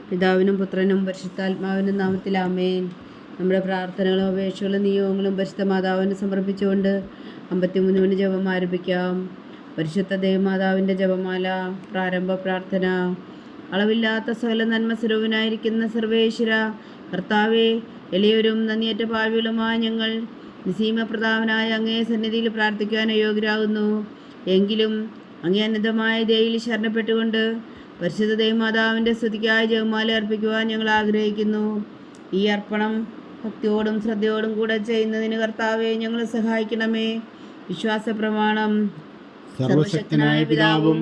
പിതാവിനും പുത്രനും പരിശുദ്ധാത്മാവിനും നാമത്തിൽ ആമേൻ. നമ്മുടെ പ്രാർത്ഥനകളും അപേക്ഷകളും നിയോഗങ്ങളും പരിശുദ്ധ മാതാവിന് സമർപ്പിച്ചുകൊണ്ട് 53 ജപം ആരംഭിക്കാം. പരിശുദ്ധ ദേവമാതാവിൻ്റെ ജപമാല. പ്രാരംഭ പ്രാർത്ഥന. അളവില്ലാത്ത സകല നന്മ സ്വരൂപനായിരിക്കുന്ന സർവേശ്വര കർത്താവെ, എളിയവരും നന്ദിയേറ്റ പാപികളുമായ ഞങ്ങൾ നിസീമപ്രതാപനായ അങ്ങേ സന്നിധിയിൽ പ്രാർത്ഥിക്കുവാൻ അയോഗ്യരാകുന്നു. എങ്കിലും അങ്ങേ അനന്തമായ ദയയിൽ ശരണപ്പെട്ടുകൊണ്ട് പരിശുദ്ധ ദേവമാതാവിൻ്റെ സ്തുതിക്കായി ജപമാല അർപ്പിക്കുവാൻ ഞങ്ങൾ ആഗ്രഹിക്കുന്നു. ഈ അർപ്പണം ഭക്തിയോടും ശ്രദ്ധയോടും കൂടെ ചെയ്യുന്നതിന് കർത്താവെ ഞങ്ങളെ സഹായിക്കണമേ. വിശ്വാസ പ്രമാണം. സർവശക്തനായ പിതാവും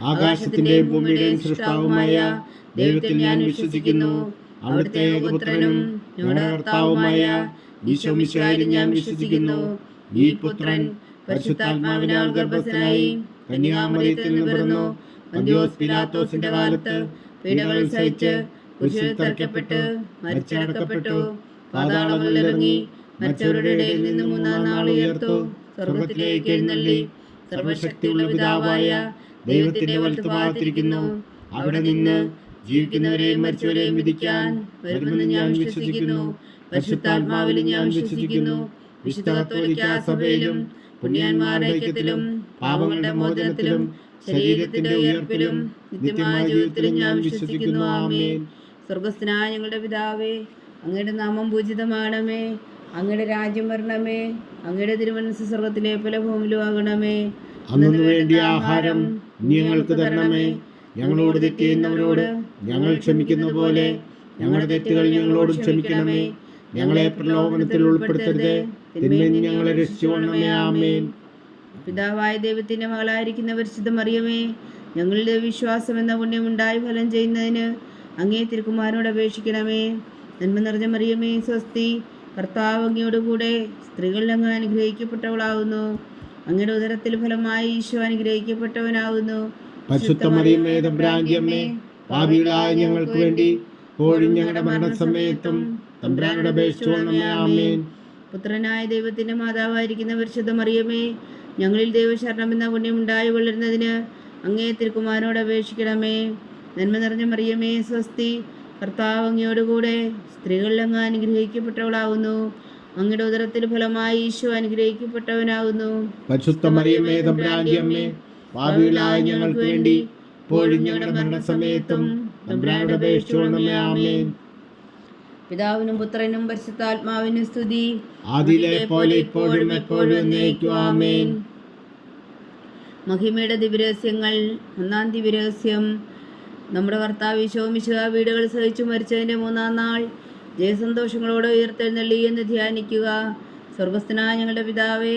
ആകാശത്തിന്റെയും ഭൂമിയുടെയും സൃഷ്ടാവുമായ ദൈവത്തിൽ ഞാൻ വിശ്വസിക്കുന്നു. അവിടുത്തെ ഏകപുത്രനും ഞങ്ങളുടെ കർത്താവുമായ ഈശോ മിശിഹായിൽ ഞാൻ വിശ്വസിക്കുന്നു. ഈ പുത്രൻ പരിശുദ്ധാത്മാവിനാൽ ഗർഭസ്ഥനായി കന്യാമറിയത്തിൽ നിന്ന് പിറന്നു. പന്തിയോസ് പിലാത്തോസിന്റെ കാലത്ത് പീഡകൾ സഹിച്ച് കുരിശിൽ തറയ്ക്കപ്പെട്ട് മരിച്ചടക്കപ്പെട്ടു. പാതാളങ്ങളിൽ ഇറങ്ങി മരിച്ചവരുടെ ഇടയിൽ നിന്ന് 3-ാം നാൾ ഉയർത്തു. സ്വർഗത്തിലേക്ക് എഴുന്നള്ളി സർവശക്തിയുള്ള പിതാവായ ദൈവത്തിന്റെ വലത്തുഭാഗത്തിരിക്കുന്നു. അവിടെ നിന്ന് ജീവിക്കുന്നവരെയും മരിച്ചവരെയും വിധിക്കാൻ വരുമെന്ന് ഞാൻ വിശ്വസിക്കുന്നു. പരിശുദ്ധാത്മാവിലും ഞാൻ വിശ്വസിക്കുന്നു. വിശുദ്ധ കത്തോലിക്കാ സഭയിലും പുണ്യന്മാരുടെ ഐക്യത്തിലും പാപങ്ങളുടെ മോചനത്തിലും ശരീരത്തിന്റെ ഉയർപ്പിലും നിത്യമായ ജീവിതത്തിലും ഞാൻ വിശ്വസിക്കുന്നു. ആമേൻ. സ്വർഗസ്ഥനായ ഞങ്ങളുടെ പിതാവേ, അങ്ങയുടെ നാമം പൂജിതമാകണമേ. അങ്ങയുടെ രാജ്യം വരണമേ. അങ്ങയുടെ തിരുമനസ്സ് സ്വർഗത്തിലെ പോലെ ഭൂമിയിലും ആകണമേ. അന്നു വേണ്ടിയ ആഹാരം ഞങ്ങൾക്ക് തരണമേ. ഞങ്ങളോട് തെറ്റ് ചെയ്യുന്നവരോട് ഞങ്ങൾ ക്ഷമിക്കുന്ന പോലെ ഞങ്ങളുടെ തെറ്റുകൾ ഞങ്ങളോട് ക്ഷമിക്കണമേ. ഞങ്ങളെ പ്രലോഭനത്തിൽ ഉൾപ്പെടുത്തരുത്, തിന്മയിൽ ഞങ്ങളെ രക്ഷിച്ചുകൊള്ളണമേ. ആമേൻ. പിതാവായ ദൈവത്തിന്റെ മകളായിരിക്കുന്ന പരിശുദ്ധ മറിയമേ, ഞങ്ങളുടെ വിശ്വാസം എന്ന പുണ്യമുണ്ടായി ഫലം ചെയ്യുന്നതിന് അങ്ങേ തിരുക്കുമാരനോട് അപേക്ഷിക്കണമേ. നന്മ നിറഞ്ഞ മറിയമേ, സ്വസ്തി. കർത്താവ് അങ്ങയോടുകൂടെ സ്ത്രീകളിൽ അങ്ങ് അനുഗ്രഹിക്കപ്പെട്ടവളാകുന്നു. അങ്ങയുടെ ഉദരത്തിൽ ഫലമായി ഈശോ അനുഗ്രഹിക്കപ്പെട്ടവനാകുന്നു. പരിശുദ്ധ മറിയമേ, തമ്പുരാന്റെ അമ്മേ, പാപികളായ ഞങ്ങൾക്ക് വേണ്ടി ഇപ്പോഴും ഞങ്ങളുടെ മരണസമയത്തും തമ്പുരാനോട് അപേക്ഷിച്ചുകൊള്ളണമേ. ആമേൻ. പുത്രനായ ദൈവത്തിന്റെ മാതാവായിരിക്കുന്ന പരിശുദ്ധ മറിയമേ, ഞങ്ങളിൽ ദൈവശരണം എന്ന പുണ്യമുണ്ടായി വളരുന്നതിന് അങ്ങേ തിരുക്കുമാരനോട് അപേക്ഷിക്കണമേ. നന്മ നിറഞ്ഞ മറിയമേ, സ്വസ്തി. കർത്താവ് അങ്ങയോടുകൂടെ സ്ത്രീകളിൽ അങ്ങ് അനുഗ്രഹിക്കപ്പെട്ടവളാകുന്നു. അങ്ങയുടെ ഉദരത്തിൽ ഫലമായി ഈശോ അനുഗ്രഹിക്കപ്പെട്ടവനാകുന്നു. പരിശുദ്ധ മറിയമേ, തമ്പുരാന്റെ അമ്മേ, പാപികളായ ഞങ്ങൾക്ക് വേണ്ടി ഇപ്പോഴും ഞങ്ങളുടെ മരണസമയത്തും തമ്പുരാനോട് അപേക്ഷിച്ചുകൊള്ളണമേ. ആമേൻ. പിതാവിനും പുത്രനും പരിശുദ്ധാത്മാവിനും സ്തുതി, ആദിയിലെ പോലെ ഇപ്പോഴും എപ്പോഴും എന്നേക്കും. ആമേൻ. മഹിമയുടെ ദിവ്യരഹസ്യങ്ങൾ. 1-ാം ദിവ്യരഹസ്യം. നമ്മുടെ കർത്താവ് ഈശോ മിശിഹാ വീടുകൾ സഹിച്ചു മരിച്ചതിൻ്റെ 3-ാം നാൾ ജയസന്തോഷങ്ങളോടെ ഉയർത്തെഴുന്നള്ളി എന്ന് ധ്യാനിക്കുക. സ്വർഗസ്ഥനായ ഞങ്ങളുടെ പിതാവേ,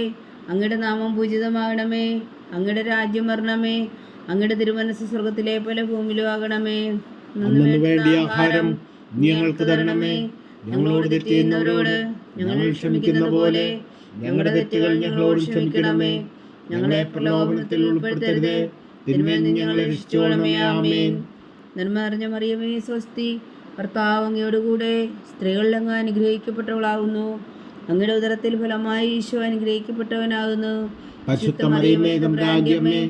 അങ്ങയുടെ നാമം പൂജിതമാകണമേ. അങ്ങയുടെ രാജ്യം വരണമേ. അങ്ങയുടെ തിരുമനസ്സ് സ്വർഗത്തിലെ പോലെ ഭൂമിയിലും ആകണമേ. അന്നു വേണ്ടിയ ആഹാരം ഞങ്ങൾക്ക് തരണമേ. ഞങ്ങളോട് തെറ്റ് ചെയ്യുന്നവരോട് ഞങ്ങൾ ക്ഷമിക്കുന്ന പോലെ ഞങ്ങളുടെ തെറ്റുകൾ ഞങ്ങളോട് ക്ഷമിക്കണമേ. ഞങ്ങളെ പ്രലോഭനത്തിൽ ഉൾപ്പെടുത്തരുത്, തിന്മയിൽ നിന്ന് ഞങ്ങളെ രക്ഷിച്ചുകൊള്ളണമേ. ആമേൻ. നന്മ നിറഞ്ഞ മറിയമേ, സ്വസ്തി. കർത്താവ് അങ്ങയോടുകൂടെ സ്ത്രീകളിൽ അങ്ങ് അനുഗ്രഹിക്കപ്പെട്ടവളാകുന്നു. അങ്ങയുടെ ഉദരത്തിൽ ഫലമായി ഈശോ അനുഗ്രഹിക്കപ്പെട്ടവനാകുന്നു. പരിശുദ്ധ മറിയമേ, തമ്പുരാന്റെ അമ്മേ,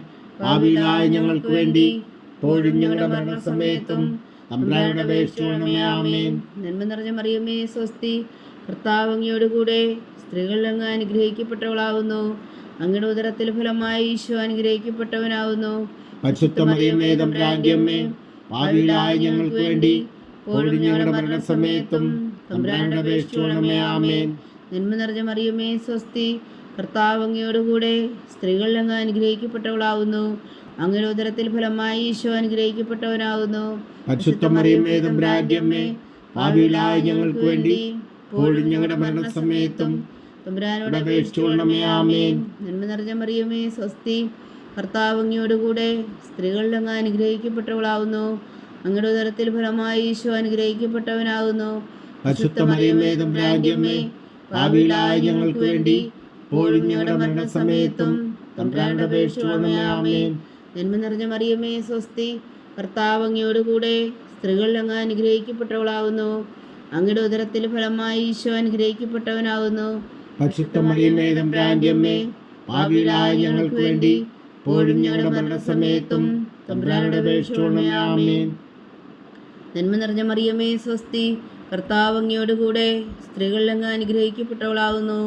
പാപികളായ ഞങ്ങൾക്ക് വേണ്ടി ഇപ്പോഴും ഞങ്ങളുടെ മരണസമയത്തും തമ്പുരാനോട് അപേക്ഷിച്ചുകൊള്ളണമേ. ആമേൻ. നന്മ നിറഞ്ഞ മറിയമേ, സ്വസ്തി. കർത്താവ് അങ്ങയോടുകൂടെ സ്ത്രീകളിൽ അങ്ങ് അനുഗ്രഹിക്കപ്പെട്ടവളാകുന്നു. അങ്ങയുടെ ഉദരത്തിൽ ഫലമായി ഈശോ അനുഗ്രഹിക്കപ്പെട്ടവനാകുന്നു. പരിശുദ്ധ മറിയമേ, തമ്പുരാന്റെ അമ്മേ, പാപികളായ ഞങ്ങൾക്ക് വേണ്ടി ഇപ്പോഴും ഞങ്ങളുടെ മരണസമയത്തും തമ്പുരാനോട് അപേക്ഷിച്ചുകൊള്ളണമേ. ആമേൻ. നന്മ നിറഞ്ഞ മറിയമേ, സ്വസ്തി. കർത്താവ് അങ്ങയോടുകൂടെ സ്ത്രീകളിൽ അങ്ങ് അനുഗ്രഹിക്കപ്പെട്ടവളാകുന്നു. അങ്ങയുടെ ഉദരത്തിൽ ഫലമായി ഈശോ അനുഗ്രഹിക്കപ്പെട്ടവനാകുന്നു. പരിശുദ്ധ മറിയമേ, തമ്പുരാന്റെ അമ്മേ, പാപികളായ ഞങ്ങൾക്ക് വേണ്ടി ഇപ്പോഴും ഞങ്ങളുടെ മരണസമയത്തും തമ്പുരാനോട് അപേക്ഷിച്ചുകൊള്ളണമേ. ആമേൻ. നന്മ നിറഞ്ഞ മറിയമേ, സ്വസ്തി. കർത്താവ് അങ്ങയോടുകൂടെ സ്ത്രീകളിൽ അങ്ങ് അനുഗ്രഹിക്കപ്പെട്ടവളാകുന്നു. അങ്ങയുടെ ഉദരത്തിൽ ഫലമായി ഈശോ അനുഗ്രഹിക്കപ്പെട്ടവനാകുന്നു. പരിശുദ്ധ മറിയമേ, തമ്പുരാന്റെ അമ്മേ, പാപികളായ ഞങ്ങൾക്ക് വേണ്ടി ഇപ്പോഴും ഞങ്ങളുടെ മരണസമയത്തും തമ്പുരാനോട് അപേക്ഷിച്ചുകൊള്ളണമേ. ആമേൻ. നന്മ നിറഞ്ഞ മറിയമേ, സ്വസ്തി. കർത്താവ് അങ്ങയോടുകൂടെ സ്ത്രീകളിൽ അങ്ങ് അനുഗ്രഹിക്കപ്പെട്ടവളാകുന്നു. അങ്ങയുടെ ഉദരത്തിൽ ഫലമായി ഈശോ അനുഗ്രഹിക്കപ്പെട്ടവനാകുന്നു. പരിശുദ്ധ മറിയമേ, തമ്പുരാന്റെ അമ്മേ, പാപികളായ ഞങ്ങൾക്ക് വേണ്ടി ഇപ്പോഴും ഞങ്ങളുടെ മരണസമയത്തും തമ്പുരാനോട് അപേക്ഷിച്ചുകൊള്ളണമേ. ആമേൻ. നന്മ നിറഞ്ഞ മറിയമേ സ്വസ്തി, കർത്താവ് അങ്ങയോടുകൂടെ സ്ത്രീകളിൽ അങ്ങ് അനുഗ്രഹിക്കപ്പെട്ടവളാകുന്നു.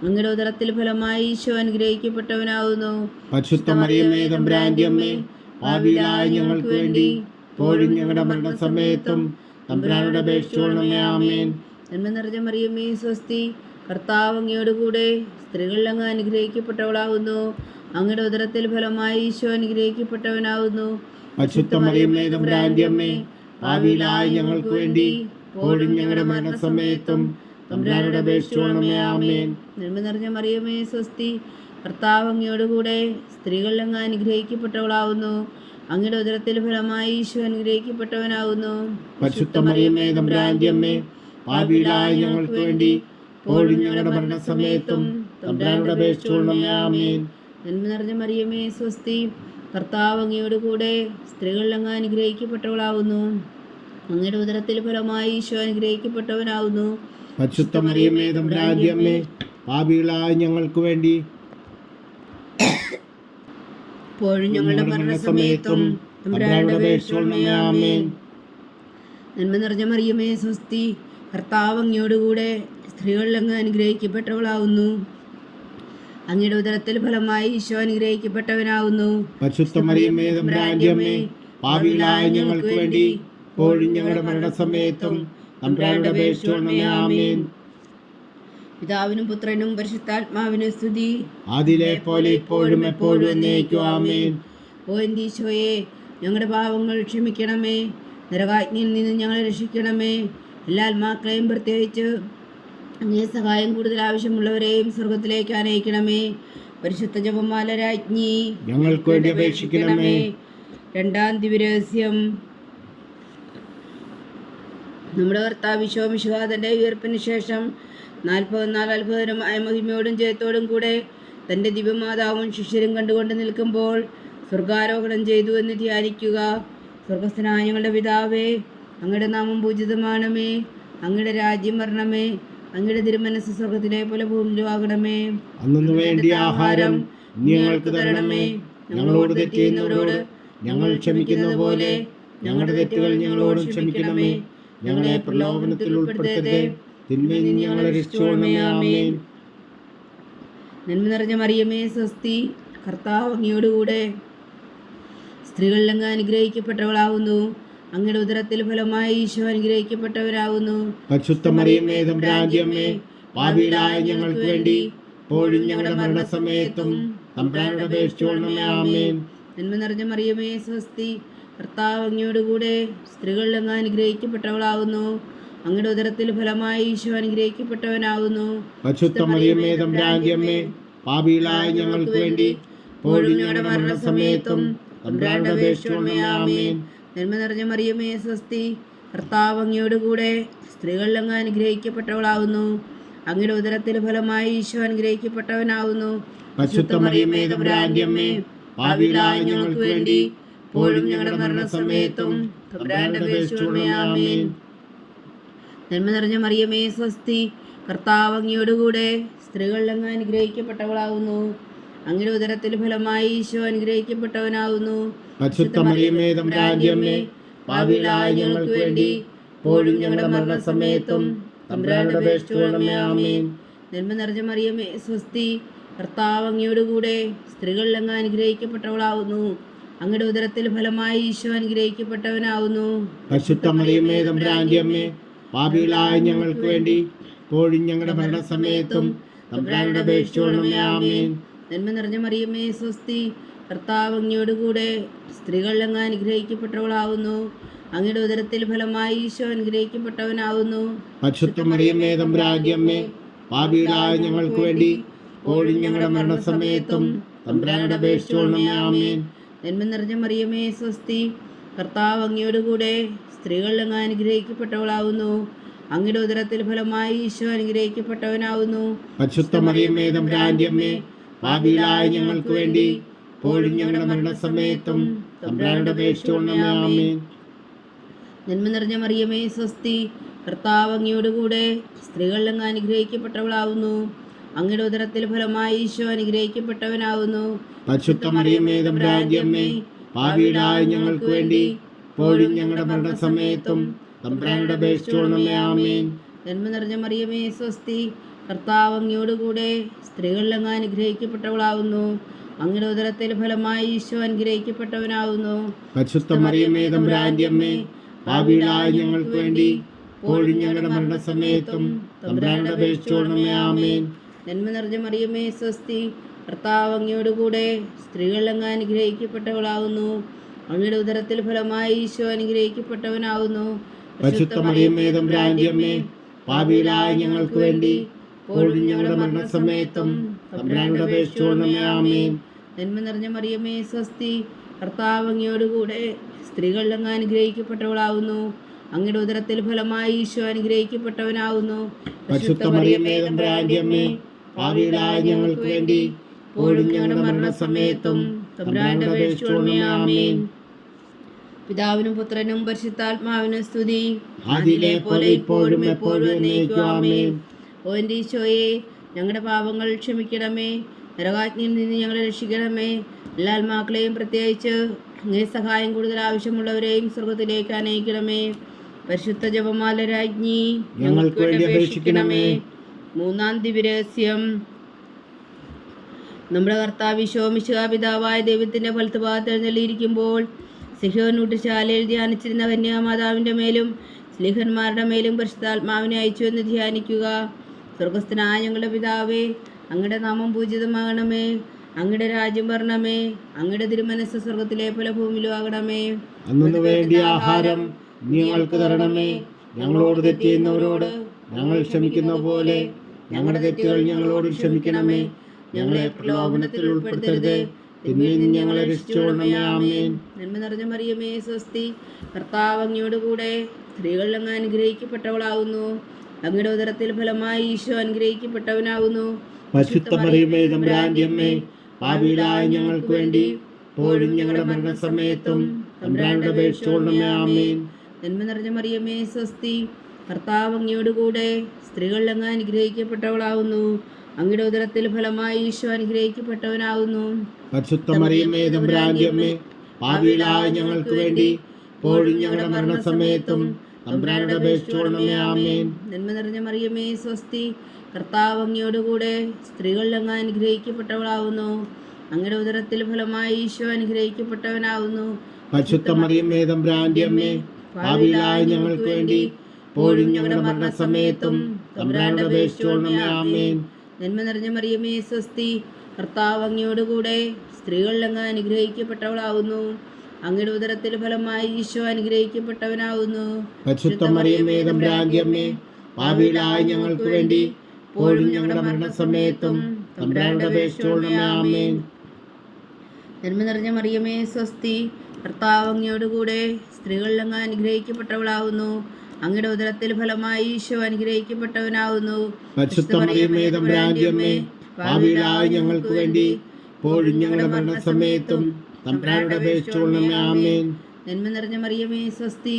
അങ്ങയുടെ ഉദരത്തിൽ ഫലമായി ഈശോ അനുഗ്രഹിക്കപ്പെട്ടവനാകുന്നു. പരിശുദ്ധ മറിയമേ തമ്പുരാന്റെ അമ്മേ, പാപികളായ ഞങ്ങൾക്ക് വേണ്ടി ഇപ്പോഴും ഞങ്ങളുടെ മരണസമയത്തും തമ്പുരാനോട് അപേക്ഷിച്ചുകൊള്ളണമേ. ആമേൻ. നന്മ നിറഞ്ഞ മറിയമേ സ്വസ്തി, കർത്താവ് അങ്ങയോടുകൂടെ സ്ത്രീകളിൽ അങ്ങ് അനുഗ്രഹിക്കപ്പെട്ടവളാകുന്നു. അങ്ങയുടെ ഉദരത്തിൽ ഫലമായി ഈശോ അനുഗ്രഹിക്കപ്പെട്ടവനാകുന്നു. പരിശുദ്ധ മറിയമേ തമ്പുരാന്റെ അമ്മേ, പാപികളായ ഞങ്ങൾക്ക് വേണ്ടി ഇപ്പോഴും ഞങ്ങളുടെ മരണസമയത്തും തമ്പുരാനോട് അപേക്ഷിച്ചുകൊള്ളണമേ. ആമേൻ. നന്മ നിറഞ്ഞ മറിയമേ സ്വസ്തി, കർത്താവ് അങ്ങയോടുകൂടെ സ്ത്രീകളിൽ അങ്ങ് അനുഗ്രഹിക്കപ്പെട്ടവളാകുന്നു. അങ്ങയുടെ ഉദരത്തിൽ ഫലമായി ഈശോ അനുഗ്രഹിക്കപ്പെട്ടവനാകുന്നു. പരിശുദ്ധ മറിയമേ തമ്പുരാന്റെ അമ്മേ, പാപികളായ ഞങ്ങൾക്ക് വേണ്ടി ഇപ്പോഴും ഞങ്ങളുടെ മരണസമയത്തും തമ്പുരാനോട് അപേക്ഷിച്ചുകൊള്ളണമേ. ആമേൻ. നന്മ നിറഞ്ഞ മറിയമേ സ്വസ്തി, കർത്താവ് അങ്ങയോടുകൂടെ സ്ത്രീകളിൽ അങ്ങ് അനുഗ്രഹിക്കപ്പെട്ടവളാകുന്നു. അങ്ങയുടെ ഉദരത്തിൽ ഫലമായി ഈശോ അനുഗ്രഹിക്കപ്പെട്ടവനാകുന്നു. പരിശുദ്ധ മറിയമേ തമ്പുരാന്റെ അമ്മേ, പാപികളായ ഞങ്ങൾക്ക് വേണ്ടി ഇപ്പോഴും ഞങ്ങളുടെ മരണസമയത്തും തമ്പുരാനോട് അപേക്ഷിച്ചുകൊള്ളണമേ. ആമേൻ. നന്മ നിറഞ്ഞ മറിയമേ സ്വസ്തി, കർത്താവ് അങ്ങയോടുകൂടെ സ്ത്രീകളിൽ അങ്ങ് അനുഗ്രഹിക്കപ്പെട്ടവളാകുന്നു. അങ്ങയുടെ ഉദരത്തിൽ ഫലമായി ഈശോ അനുഗ്രഹിക്കപ്പെട്ടവനാകുന്നു. പരിശുദ്ധ മറിയമേ തമ്പുരാന്റെ അമ്മേ, പാപികളായ ഞങ്ങൾക്ക് വേണ്ടി ഇപ്പോഴും ഞങ്ങളുടെ മരണസമയത്തും തമ്പുരാനോട് അപേക്ഷിച്ചുകൊള്ളണമേ. ആമേൻ. പിതാവിനും പുത്രനും പരിശുദ്ധാത്മാവിനും സ്തുതി, അതിലെ പോലെ ഇപ്പോഴും എപ്പോഴും എന്നേക്കും. ആമേൻ. ഓ എൻ്റെ ഈശോയെ, ഞങ്ങളുടെ പാപങ്ങൾ ക്ഷമിക്കണമേ. നരകാജ്ഞയിൽ നിന്ന് ഞങ്ങളെ രക്ഷിക്കണമേ. എല്ലാ ആത്മാക്കളെയും പ്രത്യേകിച്ച് അങ്ങേ സഹായം കൂടുതൽ ആവശ്യമുള്ളവരെയും സ്വർഗത്തിലേക്ക് അനയിക്കണമേ. പരിശുദ്ധ ജപമാല രാജ്ഞി, ഞങ്ങൾക്ക് വേണ്ടി അപേക്ഷിക്കണമേ. രണ്ടാം ദിവ്യരഹസ്യം. നമ്മുടെ കർത്താവ് ഈശോ മിശിഹാ തൻ്റെ ഉയർപ്പിന് ശേഷം 44 അത്ഭുതകരമായ മഹിമയോടും ജയത്തോടും കൂടെ തൻ്റെ ദിവ്യമാതാവും ശിഷ്യരും കണ്ടുകൊണ്ട് നിൽക്കുമ്പോൾ സ്വർഗാരോഹണം ചെയ്തു എന്ന് ധ്യാനിക്കുക. സ്വർഗസ്ഥനായ ഞങ്ങളുടെ പിതാവേ, അങ്ങയുടെ നാമം പൂജിതമാണമേ. അങ്ങയുടെ രാജ്യം വരണമേ. അങ്ങയുടെ തിരുമനസ് സ്വർഗത്തിലെ പോലെ ഭൂമിയിലും ആകണമേ. അന്നു വേണ്ടിയ ആഹാരം ഞങ്ങൾക്ക് തരണമേ. ഞങ്ങളോട് തെറ്റ് ചെയ്യുന്നവരോട് ഞങ്ങൾ ക്ഷമിക്കുന്നത് പോലെ ഞങ്ങളുടെ തെറ്റുകൾ ഞങ്ങളോടും ക്ഷമിക്കണമേ. ഞങ്ങളെ പ്രലോഭനത്തിൽ ഉൾപ്പെടുത്തരുതേ, തിന്മയിൽ നിന്ന് ഞങ്ങളെ രക്ഷിച്ചുകൊള്ളണമേ. ആമേൻ. നന്മ നിറഞ്ഞ മറിയമേ സ്വസ്തി, കർത്താവ് അങ്ങയോടുകൂടെ സ്ത്രീകളിൽ അങ്ങ് അനുഗ്രഹിക്കപ്പെട്ടവളാകുന്നു. അങ്ങയുടെ ഉദരത്തിൽ ഫലമായി ഈശോ അനുഗ്രഹിക്കപ്പെട്ടവരാകുന്നു. പരിശുദ്ധ മറിയമേ തമ്പുരാന്റെ അമ്മേ, പാപികളായ ഞങ്ങൾക്ക് വേണ്ടി ഇപ്പോഴും ഞങ്ങളുടെ മരണസമയത്തും തമ്പുരാനോട് അപേക്ഷിച്ചുകൊള്ളണമേ. ആമേൻ. നന്മ നിറഞ്ഞ മറിയമേ സ്വസ്തി, കർത്താവ് അങ്ങയോടുകൂടെ സ്ത്രീകളിൽ അങ്ങ് അനുഗ്രഹിക്കപ്പെട്ടവളാകുന്നു. അങ്ങയുടെ ഉദരത്തിൽ ഫലമായി ഈശോ അനുഗ്രഹിക്കപ്പെട്ടവനാകുന്നു. പരിശുദ്ധ മറിയമേ തമ്പുരാന്റെ അമ്മേ, പാപികളായ ഞങ്ങൾക്ക് വേണ്ടി ഇപ്പോഴും ഞങ്ങളുടെ മരണസമയത്തും തമ്പുരാനോട് അപേക്ഷിച്ചുകൊള്ളണമേ. ആമേൻ. നന്മ നിറഞ്ഞ മറിയമേ സ്വസ്തി, കർത്താവ് അങ്ങയോടുകൂടെ സ്ത്രീകളിൽ അങ്ങ് അനുഗ്രഹിക്കപ്പെട്ടവളാകുന്നു. അങ്ങയുടെ ഉദരത്തിൽ ഫലമായി ഈശോ അനുഗ്രഹിക്കപ്പെട്ടവനാകുന്നു. പരിശുദ്ധ മറിയമേ തമ്പുരാന്റെ അമ്മേ, പാപികളായ ഞങ്ങൾക്ക് വേണ്ടി ഇപ്പോഴും ഞങ്ങളുടെ മരണസമയത്തും തമ്പുരാനോട് അപേക്ഷിച്ചുകൊള്ളണമേ. ആമേൻ. നന്മ നിറഞ്ഞ മറിയമേ സ്വസ്തി, കർത്താവ് അങ്ങയോടുകൂടെ സ്ത്രീകളിൽ അങ്ങ് അനുഗ്രഹിക്കപ്പെട്ടവളാകുന്നു. അങ്ങയുടെ ഉദരത്തിൽ ഫലമായി ഈശോ അനുഗ്രഹിക്കപ്പെട്ടവനാകുന്നു. പരിശുദ്ധ മറിയമേ തമ്പുരാന്റെ അമ്മേ, പാപികളായ ഞങ്ങൾക്ക് വേണ്ടി ഇപ്പോഴും ഞങ്ങളുടെ മരണസമയത്തും തമ്പുരാനോട് അപേക്ഷിച്ചുകൊള്ളണമേ. ആമേൻ. നന്മ നിറഞ്ഞ മറിയമേ സ്വസ്തി, കർത്താവ് അങ്ങയോടുകൂടെ സ്ത്രീകളിൽ അങ്ങ് അനുഗ്രഹിക്കപ്പെട്ടവളാകുന്നു. അങ്ങയുടെ ഉദരത്തിൽ ഫലമായി ഈശോ അനുഗ്രഹിക്കപ്പെട്ടവനാകുന്നു. പരിശുദ്ധ മറിയമേ തമ്പുരാന്റെ അമ്മേ, പാപികളായ ഞങ്ങൾക്ക് വേണ്ടി ഇപ്പോഴും ഞങ്ങളുടെ മരണസമയത്തും തമ്പുരാനോട് അപേക്ഷിച്ചുകൊള്ളണമേ. ആമേൻ. നന്മ നിറഞ്ഞ മറിയമേ സ്വസ്തി, കർത്താവ് അങ്ങയോടുകൂടെ സ്ത്രീകളിൽ അങ്ങ് അനുഗ്രഹിക്കപ്പെട്ടവളാകുന്നു. അങ്ങയുടെ ഉദരത്തിൽ ഫലമായി ഈശോ അനുഗ്രഹിക്കപ്പെട്ടവനാകുന്നു. പരിശുദ്ധ മറിയമേ തമ്പുരാന്റെ അമ്മേ, പാപികളായ ഞങ്ങൾക്ക് വേണ്ടി ഇപ്പോഴും ഞങ്ങളുടെ മരണസമയത്തും തമ്പുരാനോട് അപേക്ഷിച്ചുകൊള്ളണമേ. ആമേൻ. നന്മ നിറഞ്ഞ മറിയമേ സ്വസ്തി, കർത്താവ് അങ്ങയോടുകൂടെ സ്ത്രീകളിൽ അങ്ങ് അനുഗ്രഹിക്കപ്പെട്ടവളാകുന്നു. അങ്ങയുടെ ഉദരത്തിൽ ഫലമായി ഈശോ അനുഗ്രഹിക്കപ്പെട്ടവനാകുന്നു. പരിശുദ്ധ മറിയമേ തമ്പുരാന്റെ അമ്മേ, പാപികളായ ഞങ്ങൾക്ക് വേണ്ടി ഇപ്പോഴും ഞങ്ങളുടെ മരണസമയത്തും തമ്പുരാനോട് അപേക്ഷിച്ചുകൊള്ളണമേ. ആമേൻ. നന്മ നിറഞ്ഞ മറിയമേ സ്വസ്തി, കർത്താവ് അങ്ങയോടുകൂടെ സ്ത്രീകളിൽ അങ്ങ് അനുഗ്രഹിക്കപ്പെട്ടവളാകുന്നു. അങ്ങയുടെ ഉദരത്തിൽ ഫലമായി ഈശോ അനുഗ്രഹിക്കപ്പെട്ടവനാകുന്നു. പരിശുദ്ധ മറിയമേ തമ്പുരാന്റെ അമ്മേ, പാപികളായ ഞങ്ങൾക്ക് വേണ്ടി ഇപ്പോഴും ഞങ്ങളുടെ മരണസമയത്തും തമ്പുരാനോട് അപേക്ഷിച്ചുകൊള്ളണമേ. ആമേൻ. നന്മ നിറഞ്ഞ മറിയമേ സ്വസ്തി, കർത്താവ് അങ്ങയോടുകൂടെ സ്ത്രീകളിൽ അങ്ങ് അനുഗ്രഹിക്കപ്പെട്ടവളാവുന്നു. അങ്ങയുടെ ഉദരത്തിൽ ഫലമായി ഈശോ അനുഗ്രഹിക്കപ്പെട്ടവനാവുന്നു. പരിശുദ്ധ മറിയമേ തമ്പുരാന്റെ അമ്മേ, പാപികളായ ഞങ്ങൾക്ക് വേണ്ടി ഇപ്പോഴും ഞങ്ങളുടെ മരണസമയത്തും തമ്പുരാനോട് അപേക്ഷിച്ചുകൊള്ളണമേ. ആമേൻ. നന്മ നിറഞ്ഞ മറിയമേ സ്വസ്തി, കർത്താവ് അങ്ങയോടുകൂടെ സ്ത്രീകളിൽ അങ്ങ് അനുഗ്രഹിക്കപ്പെട്ടവളാവുന്നു. അങ്ങയുടെ ഉദരത്തിൽ ഫലമായി ഈശോ അനുഗ്രഹിക്കപ്പെട്ടവനാവുന്നു. പരിശുദ്ധ മറിയമേ തമ്പുരാന്റെ അമ്മേ, പാപികളായ ഞങ്ങൾക്ക് വേണ്ടി ഇപ്പോഴും ഞങ്ങളുടെ മരണസമയത്തും തമ്പുരാനോട് അപേക്ഷിച്ചുകൊള്ളണമേ. ആമേൻ. നന്മ നിറഞ്ഞ മറിയമേ സ്വസ്തി, കർത്താവ് അങ്ങയോടുകൂടെ സ്ത്രീകളിൽ അങ്ങ് അനുഗ്രഹിക്കപ്പെട്ടവളാവുന്നു. അങ്ങയുടെ ഉദരത്തിൽ ഫലമായി ഈശോ അനുഗ്രഹിക്കപ്പെട്ടവനാവുന്നു. പരിശുദ്ധ മറിയമേ തമ്പുരാന്റെ അമ്മേ, പാപികളായ ഞങ്ങൾക്ക് വേണ്ടി ഇപ്പോഴും ഞങ്ങളുടെ മരണസമയത്തും തമ്പുരാനോട് അപേക്ഷിച്ചുകൊള്ളണമേ. ആമേൻ. പിതാവിനും പുത്രനും പരിശുദ്ധാത്മാവിനും സ്തുതി, ആദിയിലെ പോലെ ഇപ്പോഴും എപ്പോഴും എന്നേക്കും. ആമേൻ. ഓ എൻ്റെ ഈശോയെ, ഞങ്ങളുടെ പാപങ്ങൾ ക്ഷമിക്കണമേ, നരകാഗ്നിയിൽ നിന്ന് ഞങ്ങളെ രക്ഷിക്കണമേ. എല്ലാ ആത്മാക്കളെയും പ്രത്യേകിച്ച് അങ്ങേ സഹായം കൂടുതൽ ആവശ്യമുള്ളവരെയും സ്വർഗത്തിലേക്ക് അനയിക്കണമേ. പരിശുദ്ധ ജപമാല രാജ്ഞി, ഞങ്ങൾക്ക് വേണ്ടി അപേക്ഷിക്കണമേ. മൂന്നാം ദിവ്യരഹസ്യം. നമ്മുടെ കർത്താവ് ഈശോ മിശിഹാ പിതാവായ ദൈവത്തിൻ്റെ വലത്തുഭാഗത്ത് എഴുന്നള്ളിയിരിക്കുമ്പോൾ സിഹ്യോൻ ഊട്ടുശാലയിൽ ധ്യാനിച്ചിരുന്ന കന്യാമാതാവിൻ്റെ മേലും സ്ലീഹന്മാരുടെ മേലും പരിശുദ്ധാത്മാവിനെ അയച്ചു എന്ന് ധ്യാനിക്കുക. സ്വർഗസ്ഥനായ ഞങ്ങളുടെ പിതാവേ, അങ്ങയുടെ നാമം പൂജിതമാകണമേ, അങ്ങയുടെ രാജ്യം വരണമേ, അങ്ങയുടെ തിരുമനസ്സ് സ്വർഗത്തിലെ പോലെ ഭൂമിയിലും ആകണമേ. അന്നു വേണ്ടിയ ആഹാരം ഞങ്ങൾക്ക് തരണമേ. ഞങ്ങളോട് തെറ്റ് ചെയ്യുന്നവരോട് ഞങ്ങൾ ക്ഷമിക്കുന്ന പോലെ ഞങ്ങളുടെ തെറ്റുകൾ ഞങ്ങളോട് ക്ഷമിക്കണമേ. ഞങ്ങളെ പ്രലോഭനത്തിൽ ഉൾപ്പെടുത്തരുത്, തിന്മയിൽ നിന്ന് ഞങ്ങളെ രക്ഷിച്ചുകൊള്ളണമേ. ആമേൻ. നന്മ നിറഞ്ഞ മറിയമേ സ്വസ്തി, കർത്താവ് അങ്ങയോടുകൂടെ സ്ത്രീകളിൽ അങ്ങ് അനുഗ്രഹിക്കപ്പെട്ടവളാവുന്നു. അങ്ങയുടെ ഉദരത്തിൽ ഫലമായി ഈശോ അനുഗ്രഹിക്കപ്പെട്ടവനാവുന്നു. പരിശുദ്ധ മറിയമേ തമ്പുരാന്റെ അമ്മേ, പാപികളായ ഞങ്ങൾക്ക് വേണ്ടി ഇപ്പോഴും ഞങ്ങളുടെ മരണസമയത്തും തമ്പുരാനോട് അപേക്ഷിച്ചുകൊള്ളണമേ. ആമേൻ. നന്മ നിറഞ്ഞ മറിയമേ സ്വസ്തി, കർത്താവ് അങ്ങയോടുകൂടെ സ്ത്രീകളിൽ അങ്ങ് അനുഗ്രഹിക്കപ്പെട്ടവളാവുന്നു. അങ്ങയുടെ ഉദരത്തിൽ ഫലമായി ഈശോ അനുഗ്രഹിക്കപ്പെട്ടവനാവുന്നു. പരിശുദ്ധ മറിയമേ തമ്പുരാന്റെ അമ്മേ, പാപികളായ ഞങ്ങൾക്ക് വേണ്ടി ഇപ്പോഴും ഞങ്ങളുടെ മരണസമയത്തും തമ്പുരാനോട് അപേക്ഷിച്ചുകൊള്ളണമേ. ആമേൻ. നന്മ നിറഞ്ഞ മറിയമേ സ്വസ്തി, കർത്താവ് അങ്ങയോടുകൂടെ സ്ത്രീകളിൽ അങ്ങ് അനുഗ്രഹിക്കപ്പെട്ടവളാവുന്നു. അങ്ങയുടെ ഉദരത്തിൽ ഫലമായി ഈശോ അനുഗ്രഹിക്കപ്പെട്ടവനാവുന്നു. പരിശുദ്ധ മറിയമേ തമ്പുരാന്റെ അമ്മേ, പാപികളായ ഞങ്ങൾക്ക് വേണ്ടി ഇപ്പോഴും ഞങ്ങളുടെ മരണസമയത്തും തമ്പുരാനോട് അപേക്ഷിച്ചുകൊള്ളണമേ. ആമേൻ. നന്മ നിറഞ്ഞ മറിയമേ സ്വസ്തി, കർത്താവ് അങ്ങയോടുകൂടെ സ്ത്രീകളിൽ അങ്ങ് അനുഗ്രഹിക്കപ്പെട്ടവളാവുന്നു. അങ്ങയുടെ ഉദരത്തിൽ ഫലമായി ഈശോ അനുഗ്രഹിക്കപ്പെട്ടവനാവുന്നു. പരിശുദ്ധ മറിയമേ തമ്പുരാന്റെ അമ്മേ, പാപികളായ ഞങ്ങൾക്ക് വേണ്ടി ഇപ്പോഴും ഞങ്ങളുടെ മരണസമയത്തും തമ്പുരാനോട് അപേക്ഷിച്ചുകൊള്ളണമേ. ആമേൻ. നന്മ നിറഞ്ഞ മറിയമേ സ്വസ്തി, കർത്താവ് അങ്ങയോടുകൂടെ സ്ത്രീകളിൽ അങ്ങ് അനുഗ്രഹിക്കപ്പെട്ടവളാവുന്നു. അങ്ങയുടെ ഉദരത്തിൽ ഫലമായി ഈശോ അനുഗ്രഹിക്കപ്പെട്ടവനാവുന്നു. പരിശുദ്ധ മറിയമേ തമ്പുരാന്റെ അമ്മേ, പാപികളായ ഞങ്ങൾക്ക് വേണ്ടി ഇപ്പോഴും ഞങ്ങളുടെ മരണസമയത്തും തമ്പുരാനോട് അപേക്ഷിച്ചുകൊള്ളണമേ. ആമേൻ. നന്മ നിറഞ്ഞ മറിയമേ സ്വസ്തി,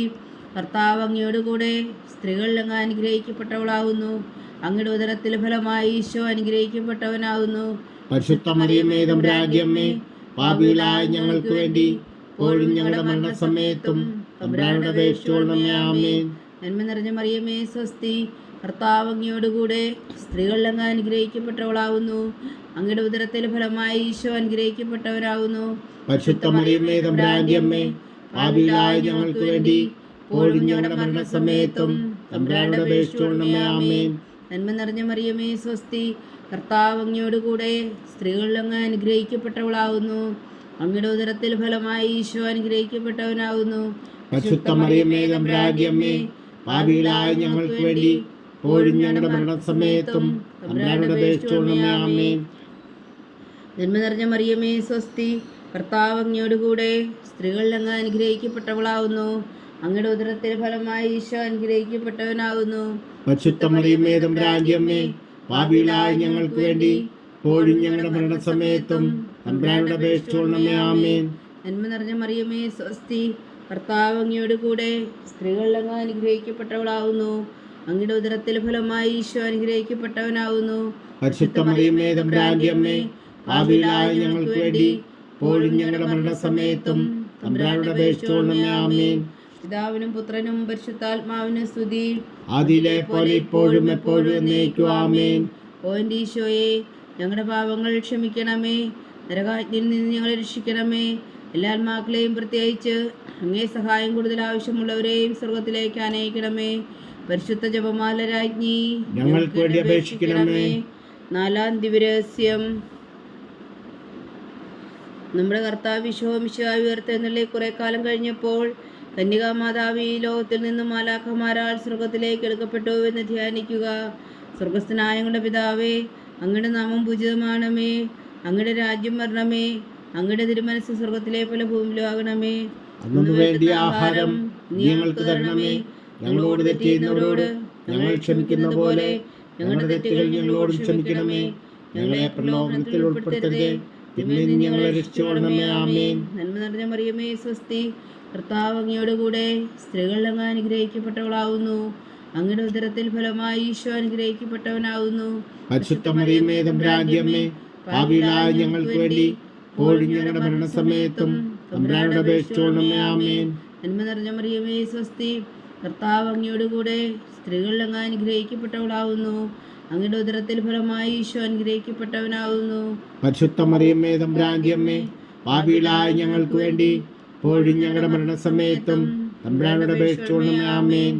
കർത്താവ് അങ്ങയോടുകൂടെ സ്ത്രീകളിൽ അങ്ങ് അനുഗ്രഹിക്കപ്പെട്ടവളാവുന്നു. അങ്ങയുടെ ഉദരത്തിൽ ഫലമായി ഈശോ അനുഗ്രഹിക്കപ്പെട്ടവനാവുന്നു. പരിശുദ്ധ മറിയമേ തമ്പുരാന്റെ അമ്മേ, പാപികളായ ഞങ്ങൾക്ക് വേണ്ടി ഇപ്പോഴും ഞങ്ങളുടെ മരണസമയത്തും തമ്പുരാനോട് അപേക്ഷിച്ചുകൊള്ളണമേ. ആമേൻ. നന്മ നിറഞ്ഞ മറിയമേ സ്വസ്തി, കർത്താവ് അങ്ങയോടുകൂടെ സ്ത്രീകളിൽ അങ്ങ് അനുഗ്രഹിക്കപ്പെട്ടവളാവുന്നു. അങ്ങയുടെ ഉദരത്തിൽ ഫലമായി ഈശോ അനുഗ്രഹിക്കപ്പെട്ടവരാവുന്നു. പരിശുദ്ധ മറിയമേ തമ്പുരാന്റെ അമ്മേ, പാപികളായ ഞങ്ങൾക്ക് വേണ്ടി ഇപ്പോഴും ഞങ്ങളുടെ മരണസമയത്തും തമ്പുരാനോട് അപേക്ഷിച്ചുകൊള്ളണമേ. ആമേൻ. നന്മ നിറഞ്ഞ മറിയമേ സ്വസ്തി, കർത്താവ് അങ്ങയോടുകൂടെ സ്ത്രീകളിൽ അങ്ങ് അനുഗ്രഹിക്കപ്പെട്ടവളാവുന്നു. അങ്ങയുടെ ഉദരത്തിൽ ഫലമായി ഈശോ അനുഗ്രഹിക്കപ്പെട്ടവനാവുന്നു. പരിശുദ്ധ മറിയമേ തമ്പുരാന്റെ അമ്മേ, പാപികളായ ഞങ്ങൾക്ക് വേണ്ടി ഇപ്പോഴും ഞങ്ങളുടെ മരണസമയത്തും തമ്പുരാനോട് അപേക്ഷിച്ചുകൊള്ളണമേ. ആമേൻ. നന്മ നിറഞ്ഞ മറിയമേ സ്വസ്തി, കർത്താവ് അങ്ങയോടുകൂടെ സ്ത്രീകളിൽ അങ്ങ് അനുഗ്രഹിക്കപ്പെട്ടവളാവുന്നു. അങ്ങയുടെ ഉദരത്തിൽ ഫലമായി ഈശോ അനുഗ്രഹിക്കപ്പെട്ടവനാവുന്നു. പരിശുദ്ധ മറിയമേ തമ്പുരാന്റെ അമ്മേ, പാപികളായ ഞങ്ങൾക്ക് വേണ്ടി ഇപ്പോഴും ഞങ്ങളുടെ മരണസമയത്തും തമ്പുരാനോട് അപേക്ഷിച്ചുകൊള്ളണമേ. ആമേൻ. നന്മ നിറഞ്ഞ മറിയമേ സ്വസ്തി, കർത്താവ് അങ്ങയോടുകൂടെ സ്ത്രീകളിൽ അങ്ങ് അനുഗ്രഹിക്കപ്പെട്ടവളാവുന്നു. അങ്ങയുടെ ഉദരത്തിൽ ഫലമായി ഈശോ അനുഗ്രഹിക്കപ്പെട്ടവനാവുന്നു. പരിശുദ്ധ മറിയമേ തമ്പുരാന്റെ അമ്മേ, പാപികളായ ഞങ്ങൾക്ക് വേണ്ടി ഇപ്പോഴും ഞങ്ങളുടെ മരണസമയത്തും തമ്പുരാനോട് അപേക്ഷിച്ചുകൊള്ളണമേ. ആമേൻ. പിതാവിനും പുത്രനും പരിശുദ്ധാത്മാവിനും സ്തുതി. അതിലെ പോലെ ഇപ്പോഴും എപ്പോഴും എന്നേക്കും. ആമേൻ. ഓ എൻ്റെ ഈശോയെ, ഞങ്ങളുടെ പാപങ്ങൾ ക്ഷമിക്കണമേ. നരകാജ്ഞയിൽ നിന്ന് ഞങ്ങളെ രക്ഷിക്കണമേ. എല്ലാ ആത്മാക്കളെയും പ്രത്യേകിച്ച് അങ്ങേ സഹായം കൂടുതൽ ആവശ്യമുള്ളവരെയും സ്വർഗത്തിലേക്ക് ആനയിക്കണമേ. പരിശുദ്ധ ജപമാല രാജ്ഞി, ഞങ്ങൾക്ക് വേണ്ടി അപേക്ഷിക്കണമേ. നാലാം ദിവരഹസ്യം. നമ്മുടെ കർത്താവ് ഈശോമിശിഹായി ഉയർത്തെഴുന്നള്ളി കുറെ കാലം കഴിഞ്ഞപ്പോൾ കന്യകാമാതാവ് ഈ ലോകത്തിൽ നിന്നും മാലാഖമാരാൽ സ്വർഗത്തിലേക്ക് എടുക്കപ്പെട്ടു എന്ന് ധ്യാനിക്കുക. സ്വർഗസ്ഥനായ ഞങ്ങളുടെ പിതാവേ, അങ്ങയുടെ നാമം പൂജിതമാണമേ. അങ്ങയുടെ രാജ്യം വരണമേ. അങ്ങയുടെ തിരുമനസ് സ്വർഗത്തിലെ പോലെ ഭൂമിയിലും ആകണമേ. അന്നു വേണ്ടിയ ആഹാരം ഞങ്ങൾക്ക് തരണമേ. ഞങ്ങളോട് തെറ്റ് ചെയ്യുന്നവരോട് ഞങ്ങൾ ക്ഷമിക്കുന്ന പോലെ ഞങ്ങളുടെ തെറ്റുകൾ ഞങ്ങളോട് ക്ഷമിക്കണമേ. ഞങ്ങളെ പ്രലോഭനത്തിൽ ഉൾപ്പെടുത്തരുതേ, തിന്മയിൽ നിന്ന് ഞങ്ങളെ രക്ഷിച്ചുകൊള്ളണമേ. ആമേൻ. നന്മ നിറഞ്ഞ മറിയമേ, സ്വസ്തി. കർത്താവ് അങ്ങയോട് കൂടെ സ്ത്രീകൾ അങ്ങ് അനുഗ്രഹിക്കപ്പെട്ടവളാവുന്നു. അങ്ങയുടെ ഉദരത്തിൽ ഫലമായി ഈശോ അനുഗ്രഹിക്കപ്പെട്ടവനാവുന്നു. പരിശുദ്ധ മറിയമേ, തമ്പുരാന്റെ അമ്മേ, പാപികളായ ഞങ്ങൾക്ക് വേണ്ടി ഇപ്പോഴും ഞങ്ങളുടെ മരണസമയത്തും തമ്പുരാനോട് അപേക്ഷിച്ചുകൊള്ളണമേ. ആമേൻ. നന്മ നിറഞ്ഞ മറിയമേ, സ്വസ്തി. കർത്താവ് അങ്ങയോട് കൂടെ സ്ത്രീകൾ അങ്ങ് അനുഗ്രഹിക്കപ്പെട്ടവളാവുന്നു. അങ്ങയുടെ ഉദരത്തിൽ ഫലമായി ഈശോ അനുഗ്രഹിക്കപ്പെട്ടവനാവുന്നു. പരിശുദ്ധ മറിയമേ, തമ്പുരാന്റെ അമ്മേ, പാപികളായ ഞങ്ങൾക്ക് വേണ്ടി ഇപ്പോഴും ഞങ്ങളുടെ മരണസമയത്തും തമ്പുരാനോട് അപേക്ഷിച്ചുകൊള്ളണമേ. ആമേൻ.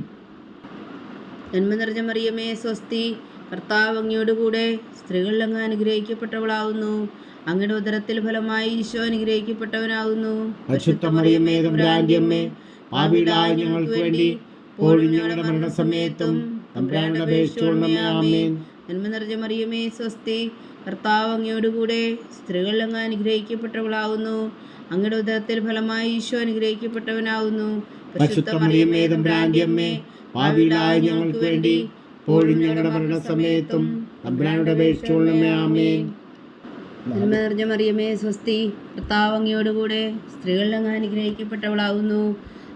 നന്മ നിറഞ്ഞ മറിയമേ, സ്വസ്തി. കർത്താവ് അങ്ങയോട് കൂടെ സ്ത്രീകൾ അങ്ങ് അനുഗ്രഹിക്കപ്പെട്ടവളാവുന്നു. അങ്ങയുടെ ഉദരത്തിൽ ഫലമായി ഈശോ അനുഗ്രഹിക്കപ്പെട്ടവനാകുന്നു. പരിശുദ്ധ മറിയമേ, തമ്പുരാന്റെ അമ്മേ, പാപികളായ ഞങ്ങൾക്ക് വേണ്ടി ഇപ്പോഴും ഞങ്ങളുടെ മരണസമയത്തും തമ്പുരാനോട് അപേക്ഷിച്ചുകൊള്ളണമേ. ആമേൻ. നന്മ നിറഞ്ഞ മറിയമേ, സ്വസ്തി. കർത്താവ് അങ്ങയോട് കൂടെ സ്ത്രീകൾ അങ്ങ് അനുഗ്രഹിക്കപ്പെട്ടവളാവുന്നു. അങ്ങയുടെ ഉദരത്തിൽ ഫലമായി ഈശോ അനുഗ്രഹിക്കപ്പെട്ടവനാകുന്നു. പരിശുദ്ധ മറിയമേ, തമ്പുരാന്റെ അമ്മേ, പാപികളായ ഞങ്ങൾക്ക് വേണ്ടി ഇപ്പോഴും ഞങ്ങളുടെ മരണസമയത്തും തമ്പുരാനോട് അപേക്ഷിച്ചുകൊള്ളണമേ. ആമേൻ. നന്മ നിറഞ്ഞ മറിയമേ, സ്വസ്തി. കർത്താവ് അങ്ങയോട് കൂടെ സ്ത്രീകൾ അങ്ങ് അനുഗ്രഹിക്കപ്പെട്ടവളാവുന്നു.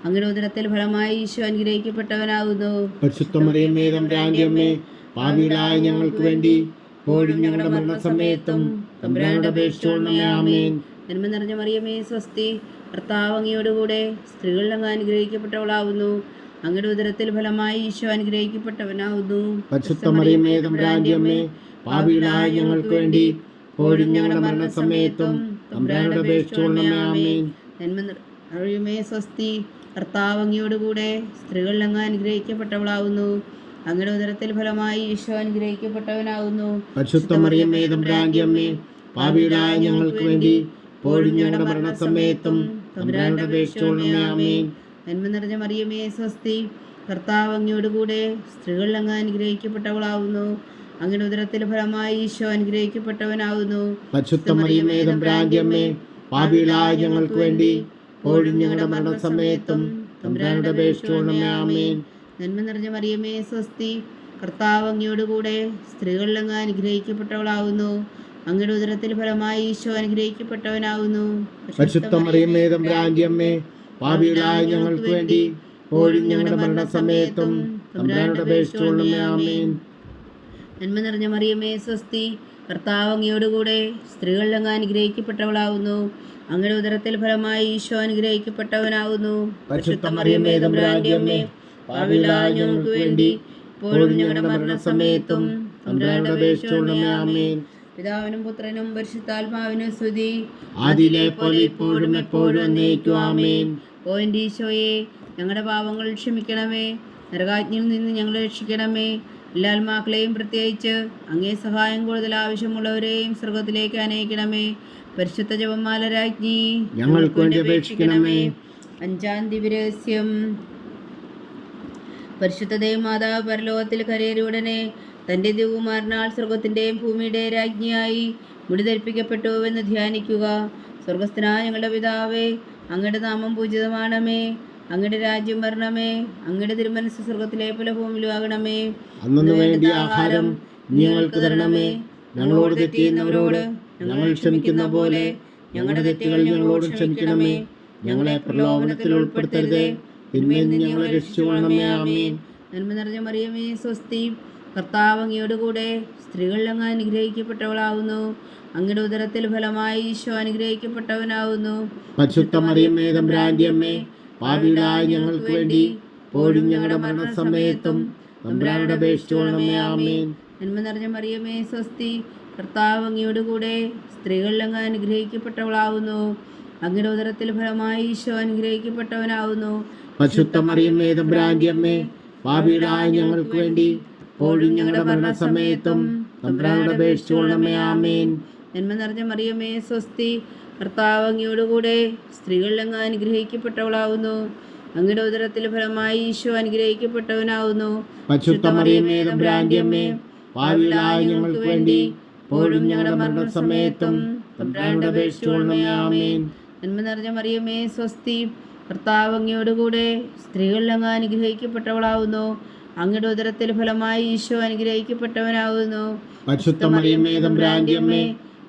അങ്ങയുടെ ഉദരത്തിൽ ഫലമായി ഈശോ അനുഗ്രഹിക്കപ്പെട്ടവനാകുന്നു. പരിശുദ്ധ മറിയമേ, തമ്പുരാന്റെ അമ്മേ, പാപികളായ ഞങ്ങൾക്ക് വേണ്ടി ഇപ്പോഴും ഞങ്ങളുടെ മരണസമയത്തും തമ്പുരാനോട് അപേക്ഷിച്ചുകൊള്ളണമേ. ആമേൻ. നന്മ നിറഞ്ഞ മറിയമേ, സ്വസ്തി. കർത്താവ് അങ്ങയോട് കൂടെ സ്ത്രീകൾ അങ്ങ് അനുഗ്രഹിക്കപ്പെട്ടവളാവുന്നു. അങ്ങയുടെ ഉദരത്തിൽ ഫലമായി ഈശോ അനുഗ്രഹിക്കപ്പെട്ടവനാകുന്നു. പരിശുദ്ധ മറിയമേ, തമ്പുരാന്റെ അമ്മേ, പാപികളായ ഞങ്ങൾക്ക് വേണ്ടി ഇപ്പോഴും ഞങ്ങളുടെ മരണസമയത്തും തമ്പുരാനോട് അപേക്ഷിച്ചുകൊള്ളണമേ. ആമേൻ. നന്മ മറിയമേ, സ്വസ്തി. കർത്താവ് അങ്ങയോട് കൂടെ സ്ത്രീകൾ അങ്ങ് അനുഗ്രഹിക്കപ്പെട്ടവളാവുന്നു. അങ്ങയുടെ ഉദരത്തിൽ ഫലമായി ഈശോ അനുഗ്രഹിക്കപ്പെട്ടവനാകുന്നു. പരിശുദ്ധ മറിയമേ, തമ്പുരാന്റെ അമ്മേ, പാപികളായ ഞങ്ങൾക്ക് വേണ്ടി ഇപ്പോഴും ഞങ്ങളുടെ മരണസമയത്തും തമ്പുരാനോട് അപേക്ഷിച്ചുകൊള്ളണമേ. ആമേൻ. നന്മ നിറഞ്ഞ മറിയമേ, സ്വസ്തി. കർത്താവ് അങ്ങയോട് കൂടെ സ്ത്രീകൾ അങ്ങ് അനുഗ്രഹിക്കപ്പെട്ടവളാവുന്നു. അങ്ങയുടെ ഉദരത്തിൽ ഫലമായി ഈശോ അനുഗ്രഹിക്കപ്പെട്ടവനാകുന്നു. പരിശുദ്ധ മറിയമേ, തമ്പുരാന്റെ അമ്മേ, പാപികളായ ഞങ്ങൾക്ക് വേണ്ടി ഇപ്പോഴും ഞങ്ങളുടെ മരണസമയത്തും തമ്പുരാനോട് അപേക്ഷിച്ചുകൊള്ളണമേ. ആമേൻ. നന്മ നിറഞ്ഞ മറിയമേ, സ്വസ്തി. കർത്താവ് അങ്ങയോട് കൂടെ സ്ത്രീകൾ അങ്ങ് അനുഗ്രഹിക്കപ്പെട്ടവളാവുന്നു. അങ്ങയുടെ ഉദരത്തിൽ ഫലമായി ഈശോ അനുഗ്രഹിക്കപ്പെട്ടവനാകുന്നു. പരിശുദ്ധ മറിയമേ, തമ്പുരാന്റെ അമ്മേ, പാപികളായ ഞങ്ങൾക്ക് വേണ്ടി ഇപ്പോഴും ഞങ്ങളുടെ മരണസമയത്തും തമ്പുരാനോട് അപേക്ഷിച്ചുകൊള്ളണമേ. ആമേൻ. നന്മ നിറഞ്ഞ മറിയമേ, സ്വസ്തി. കർത്താവ് അങ്ങയോട് കൂടെ സ്ത്രീകൾ അങ്ങ് അനുഗ്രഹിക്കപ്പെട്ടവളാവുന്നു. അങ്ങയുടെ ഉദരത്തിൽ ഫലമായി ഈശോ അനുഗ്രഹിക്കപ്പെട്ടവനാകുന്നു. പരിശുദ്ധ മറിയമേ, തമ്പുരാന്റെ അമ്മേ, പാപികളായ ഞങ്ങൾക്ക് വേണ്ടി ഇപ്പോഴും ഞങ്ങളുടെ മരണസമയത്തും തമ്പുരാനോട് അപേക്ഷിച്ചുകൊള്ളണമേ. ആമേൻ. പിതാവിനും പുത്രനും പരിശുദ്ധാത്മാവിനും സ്തുതി. അതിലെ പോലെ ഇപ്പോഴും എപ്പോഴും എന്നേക്കും. ആമേൻ. ഓ എൻ്റെ ഈശോയെ, ഞങ്ങളുടെ പാപങ്ങൾ ക്ഷമിക്കണമേ. നരകാജ്ഞയിൽ നിന്ന് ഞങ്ങളെ രക്ഷിക്കണമേ. എല്ലാ ആത്മാക്കളെയും പ്രത്യേകിച്ച് അങ്ങേ സഹായം കൂടുതൽ ആവശ്യമുള്ളവരെയും സ്വർഗത്തിലേക്ക് അനയിക്കണമേ. പരിശുദ്ധ ജപമാല രാജ്ഞി, ഞങ്ങൾക്ക് വേണ്ടി അപേക്ഷിക്കണമേ. അഞ്ചാം ദിവരഹസ്യം. പരിശുദ്ധ ദേവമാതാവ് പരലോകത്തിൽ കരയേറിയ ഉടനെ തൻ്റെ ദിവകുമാരനാൽ സ്വർഗത്തിൻ്റെയും ഭൂമിയുടെയും രാജ്ഞിയായി മുടിധരിപ്പിക്കപ്പെട്ടുവെന്ന് ധ്യാനിക്കുക. സ്വർഗസ്ഥനായ ഞങ്ങളുടെ പിതാവേ, അങ്ങയുടെ നാമം പൂജിതമാണമേ. അങ്ങയുടെ രാജ്യം വരണമേ. അങ്ങയുടെ തിരുമനസ് സ്വർഗത്തിലെ പോലെ ഭൂമിയിലും ആകണമേ. അന്നു വേണ്ടിയ ആഹാരം ഞങ്ങൾക്ക് തരണമേ. ഞങ്ങളോട് തെറ്റ് ചെയ്യുന്നവരോട് ഞങ്ങൾ ക്ഷമിക്കുന്ന പോലെ ഞങ്ങളുടെ തെറ്റുകൾ ഞങ്ങളോട് ക്ഷമിക്കണമേ. ഞങ്ങളെ പ്രലോഭനത്തിൽ ഉൾപ്പെടുത്തരുതേ, തിന്മയിൽ നിന്ന് ഞങ്ങളെ രക്ഷിച്ചുകൊള്ളണമേ. ആമേൻ. നന്മ നിറഞ്ഞ മറിയമേ, സ്വസ്തി. കർത്താവ് അങ്ങയോടുകൂടെ സ്ത്രീകളിൽ അങ്ങ് അനുഗ്രഹിക്കപ്പെട്ടവളാവുന്നു. അങ്ങയുടെ ഉദരത്തിൽ ഫലമായി ഈശോ അനുഗ്രഹിക്കപ്പെട്ടവനാവുന്നു. പരിശുദ്ധ മറിയമേ തമ്പുരാന്റെ അമ്മേ, പാപികളായ ഞങ്ങൾക്ക് വേണ്ടി ഇപ്പോഴും ഞങ്ങളുടെ മരണസമയത്തും തമ്പുരാനോട് അപേക്ഷിച്ചുകൊള്ളണമേ. ആമേൻ. നന്മ നിറഞ്ഞ മറിയമേ സ്വസ്തി, കർത്താവ് അങ്ങയോടുകൂടെ സ്ത്രീകളിൽ അങ്ങ് അനുഗ്രഹിക്കപ്പെട്ടവളാവുന്നു. അങ്ങയുടെ ഉദരത്തിൽ ഫലമായി ഈശോ അനുഗ്രഹിക്കപ്പെട്ടവനാവുന്നു. പരിശുദ്ധ മറിയമേ തമ്പുരാന്റെ അമ്മേ, പാപികളായ ഞങ്ങൾക്ക് വേണ്ടി ഇപ്പോഴും ഞങ്ങളുടെ മരണസമയത്തും തമ്പുരാനോട് അപേക്ഷിച്ചുകൊള്ളണമേ. ആമേൻ. നന്മ നിറഞ്ഞ മറിയമേ സ്വസ്തി, കർത്താവ് അങ്ങയോടുകൂടെ സ്ത്രീകളിൽ അങ്ങ് അനുഗ്രഹിക്കപ്പെട്ടവളാവുന്നു. അങ്ങയുടെ ഉദരത്തിൽ ഫലമായി ഈശോ അനുഗ്രഹിക്കപ്പെട്ടവനാവുന്നു. പരിശുദ്ധ മറിയമേ തമ്പുരാന്റെ അമ്മേ, പാപികളായ ഞങ്ങൾക്ക് വേണ്ടി ഇപ്പോഴും ഞങ്ങളുടെ മരണസമയത്തും തമ്പുരാനോട് അപേക്ഷിച്ചുകൊള്ളണമേ. ആമേൻ. നന്മ നിറഞ്ഞ മറിയമേ സ്വസ്തി, കർത്താവ് അങ്ങയോടുകൂടെ സ്ത്രീകളിൽ അങ്ങ് അനുഗ്രഹിക്കപ്പെട്ടവളാവുന്നു. അങ്ങയുടെ ഉദരത്തിൽ ഫലമായി ഈശോ അനുഗ്രഹിക്കപ്പെട്ടവനാവുന്നു. പരിശുദ്ധ മറിയമേ തമ്പുരാന്റെ അമ്മേ,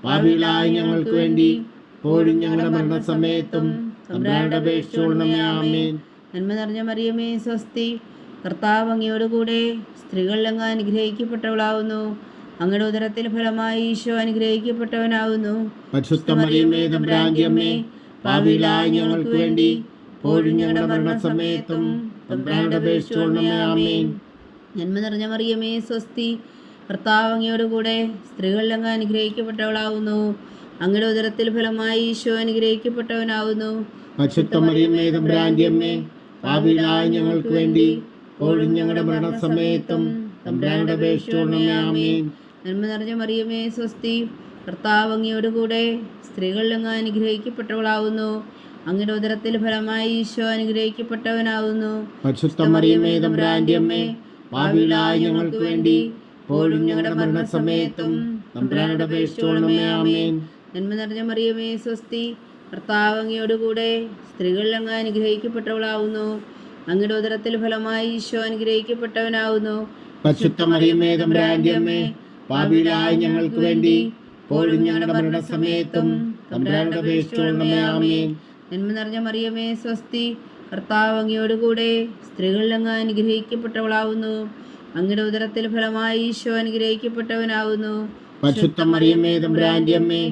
പാപികളായ ഞങ്ങൾക്ക് വേണ്ടി ഇപ്പോഴും ഞങ്ങളുടെ മരണസമയത്തും തമ്പുരാനോട് അപേക്ഷിച്ചുകൊള്ളണമേ. ആമേൻ. നന്മ നിറഞ്ഞ മറിയമേ സ്വസ്തി, കർത്താവ് അങ്ങയോടുകൂടെ സ്ത്രീകളിൽ അങ്ങ് അനുഗ്രഹിക്കപ്പെട്ടവളാവുന്നു. അങ്ങയുടെ ഉദരത്തിൽ ഫലമായി ഈശോ അനുഗ്രഹിക്കപ്പെട്ടവനാവുന്നു. പരിശുദ്ധ മറിയമേ തമ്പുരാന്റെ അമ്മേ, പാപികളായ ഞങ്ങൾക്ക് വേണ്ടി ഇപ്പോഴും ഞങ്ങളുടെ മരണസമയത്തും തമ്പുരാനോട് അപേക്ഷിച്ചുകൊള്ളണമേ. ആമേൻ. നന്മ നിറഞ്ഞ മറിയമേ സ്വസ്തി, കർത്താവ് അങ്ങയോടുകൂടെ സ്ത്രീകളിൽ അങ്ങ് അനുഗ്രഹിക്കപ്പെട്ടവളാവുന്നു. അങ്ങയുടെ ഉദരത്തിൽ ഫലമായി ഈശോ അനുഗ്രഹിക്കപ്പെട്ടവനാവുന്നു. പരിശുദ്ധ മറിയമേ തമ്പുരാന്റെ അമ്മേ, പാപികളായ ഞങ്ങൾക്ക് വേണ്ടി ഇപ്പോഴും ഞങ്ങളുടെ മരണസമയത്തും തമ്പുരാനോട് അപേക്ഷിച്ചുകൊള്ളണമേ. ആമേൻ. നന്മ നിറഞ്ഞ മറിയമേ സ്വസ്തി, കർത്താവ് അങ്ങയോടുകൂടെ സ്ത്രീകളിൽ അങ്ങ് അനുഗ്രഹിക്കപ്പെട്ടവളാവുന്നു. അങ്ങയുടെ ഉദരത്തിൽ ഫലമായി ഈശോ അനുഗ്രഹിക്കപ്പെട്ടവനാവുന്നു. പരിശുദ്ധ മറിയമേ തമ്പുരാന്റെ അമ്മേ, പാപികളായ ഞങ്ങൾക്ക് വേണ്ടി ഇപ്പോഴും ഞങ്ങളുടെ മരണസമയത്തും തമ്പുരാനോട് അപേക്ഷിച്ചുകൊള്ളണമേ. ആമേൻ. നന്മ നിറഞ്ഞ മറിയമേ സ്വസ്തി, കർത്താവ് അങ്ങയോടുകൂടെ സ്ത്രീകളിൽ അങ്ങ് അനുഗ്രഹിക്കപ്പെട്ടവളാവുന്നു. അങ്ങയുടെ ഉദരത്തിൽ ഫലമായി ഈശോ അനുഗ്രഹിക്കപ്പെട്ടവനാവുന്നു. പരിശുദ്ധ മറിയമേ തമ്പുരാന്റെ അമ്മേ, പാപികളായ ഞങ്ങൾക്ക് വേണ്ടി ഇപ്പോഴും ഞങ്ങളുടെ മരണസമയത്തും തമ്പുരാനോട് അപേക്ഷിച്ചുകൊള്ളണമേ. ആമേൻ. നന്മ നിറഞ്ഞ മറിയമേ സ്വസ്തി, കർത്താവ് അങ്ങയോടുകൂടെ സ്ത്രീകളിൽ അങ്ങ് അനുഗ്രഹിക്കപ്പെട്ടവളാവുന്നു. അങ്ങയുടെ ഉദരത്തിൽ ഫലമായി ഈശോ അനുഗ്രഹിക്കപ്പെട്ടവനാവുന്നു. പരിശുദ്ധ മറിയമേ തമ്പുരാന്റെ അമ്മേ,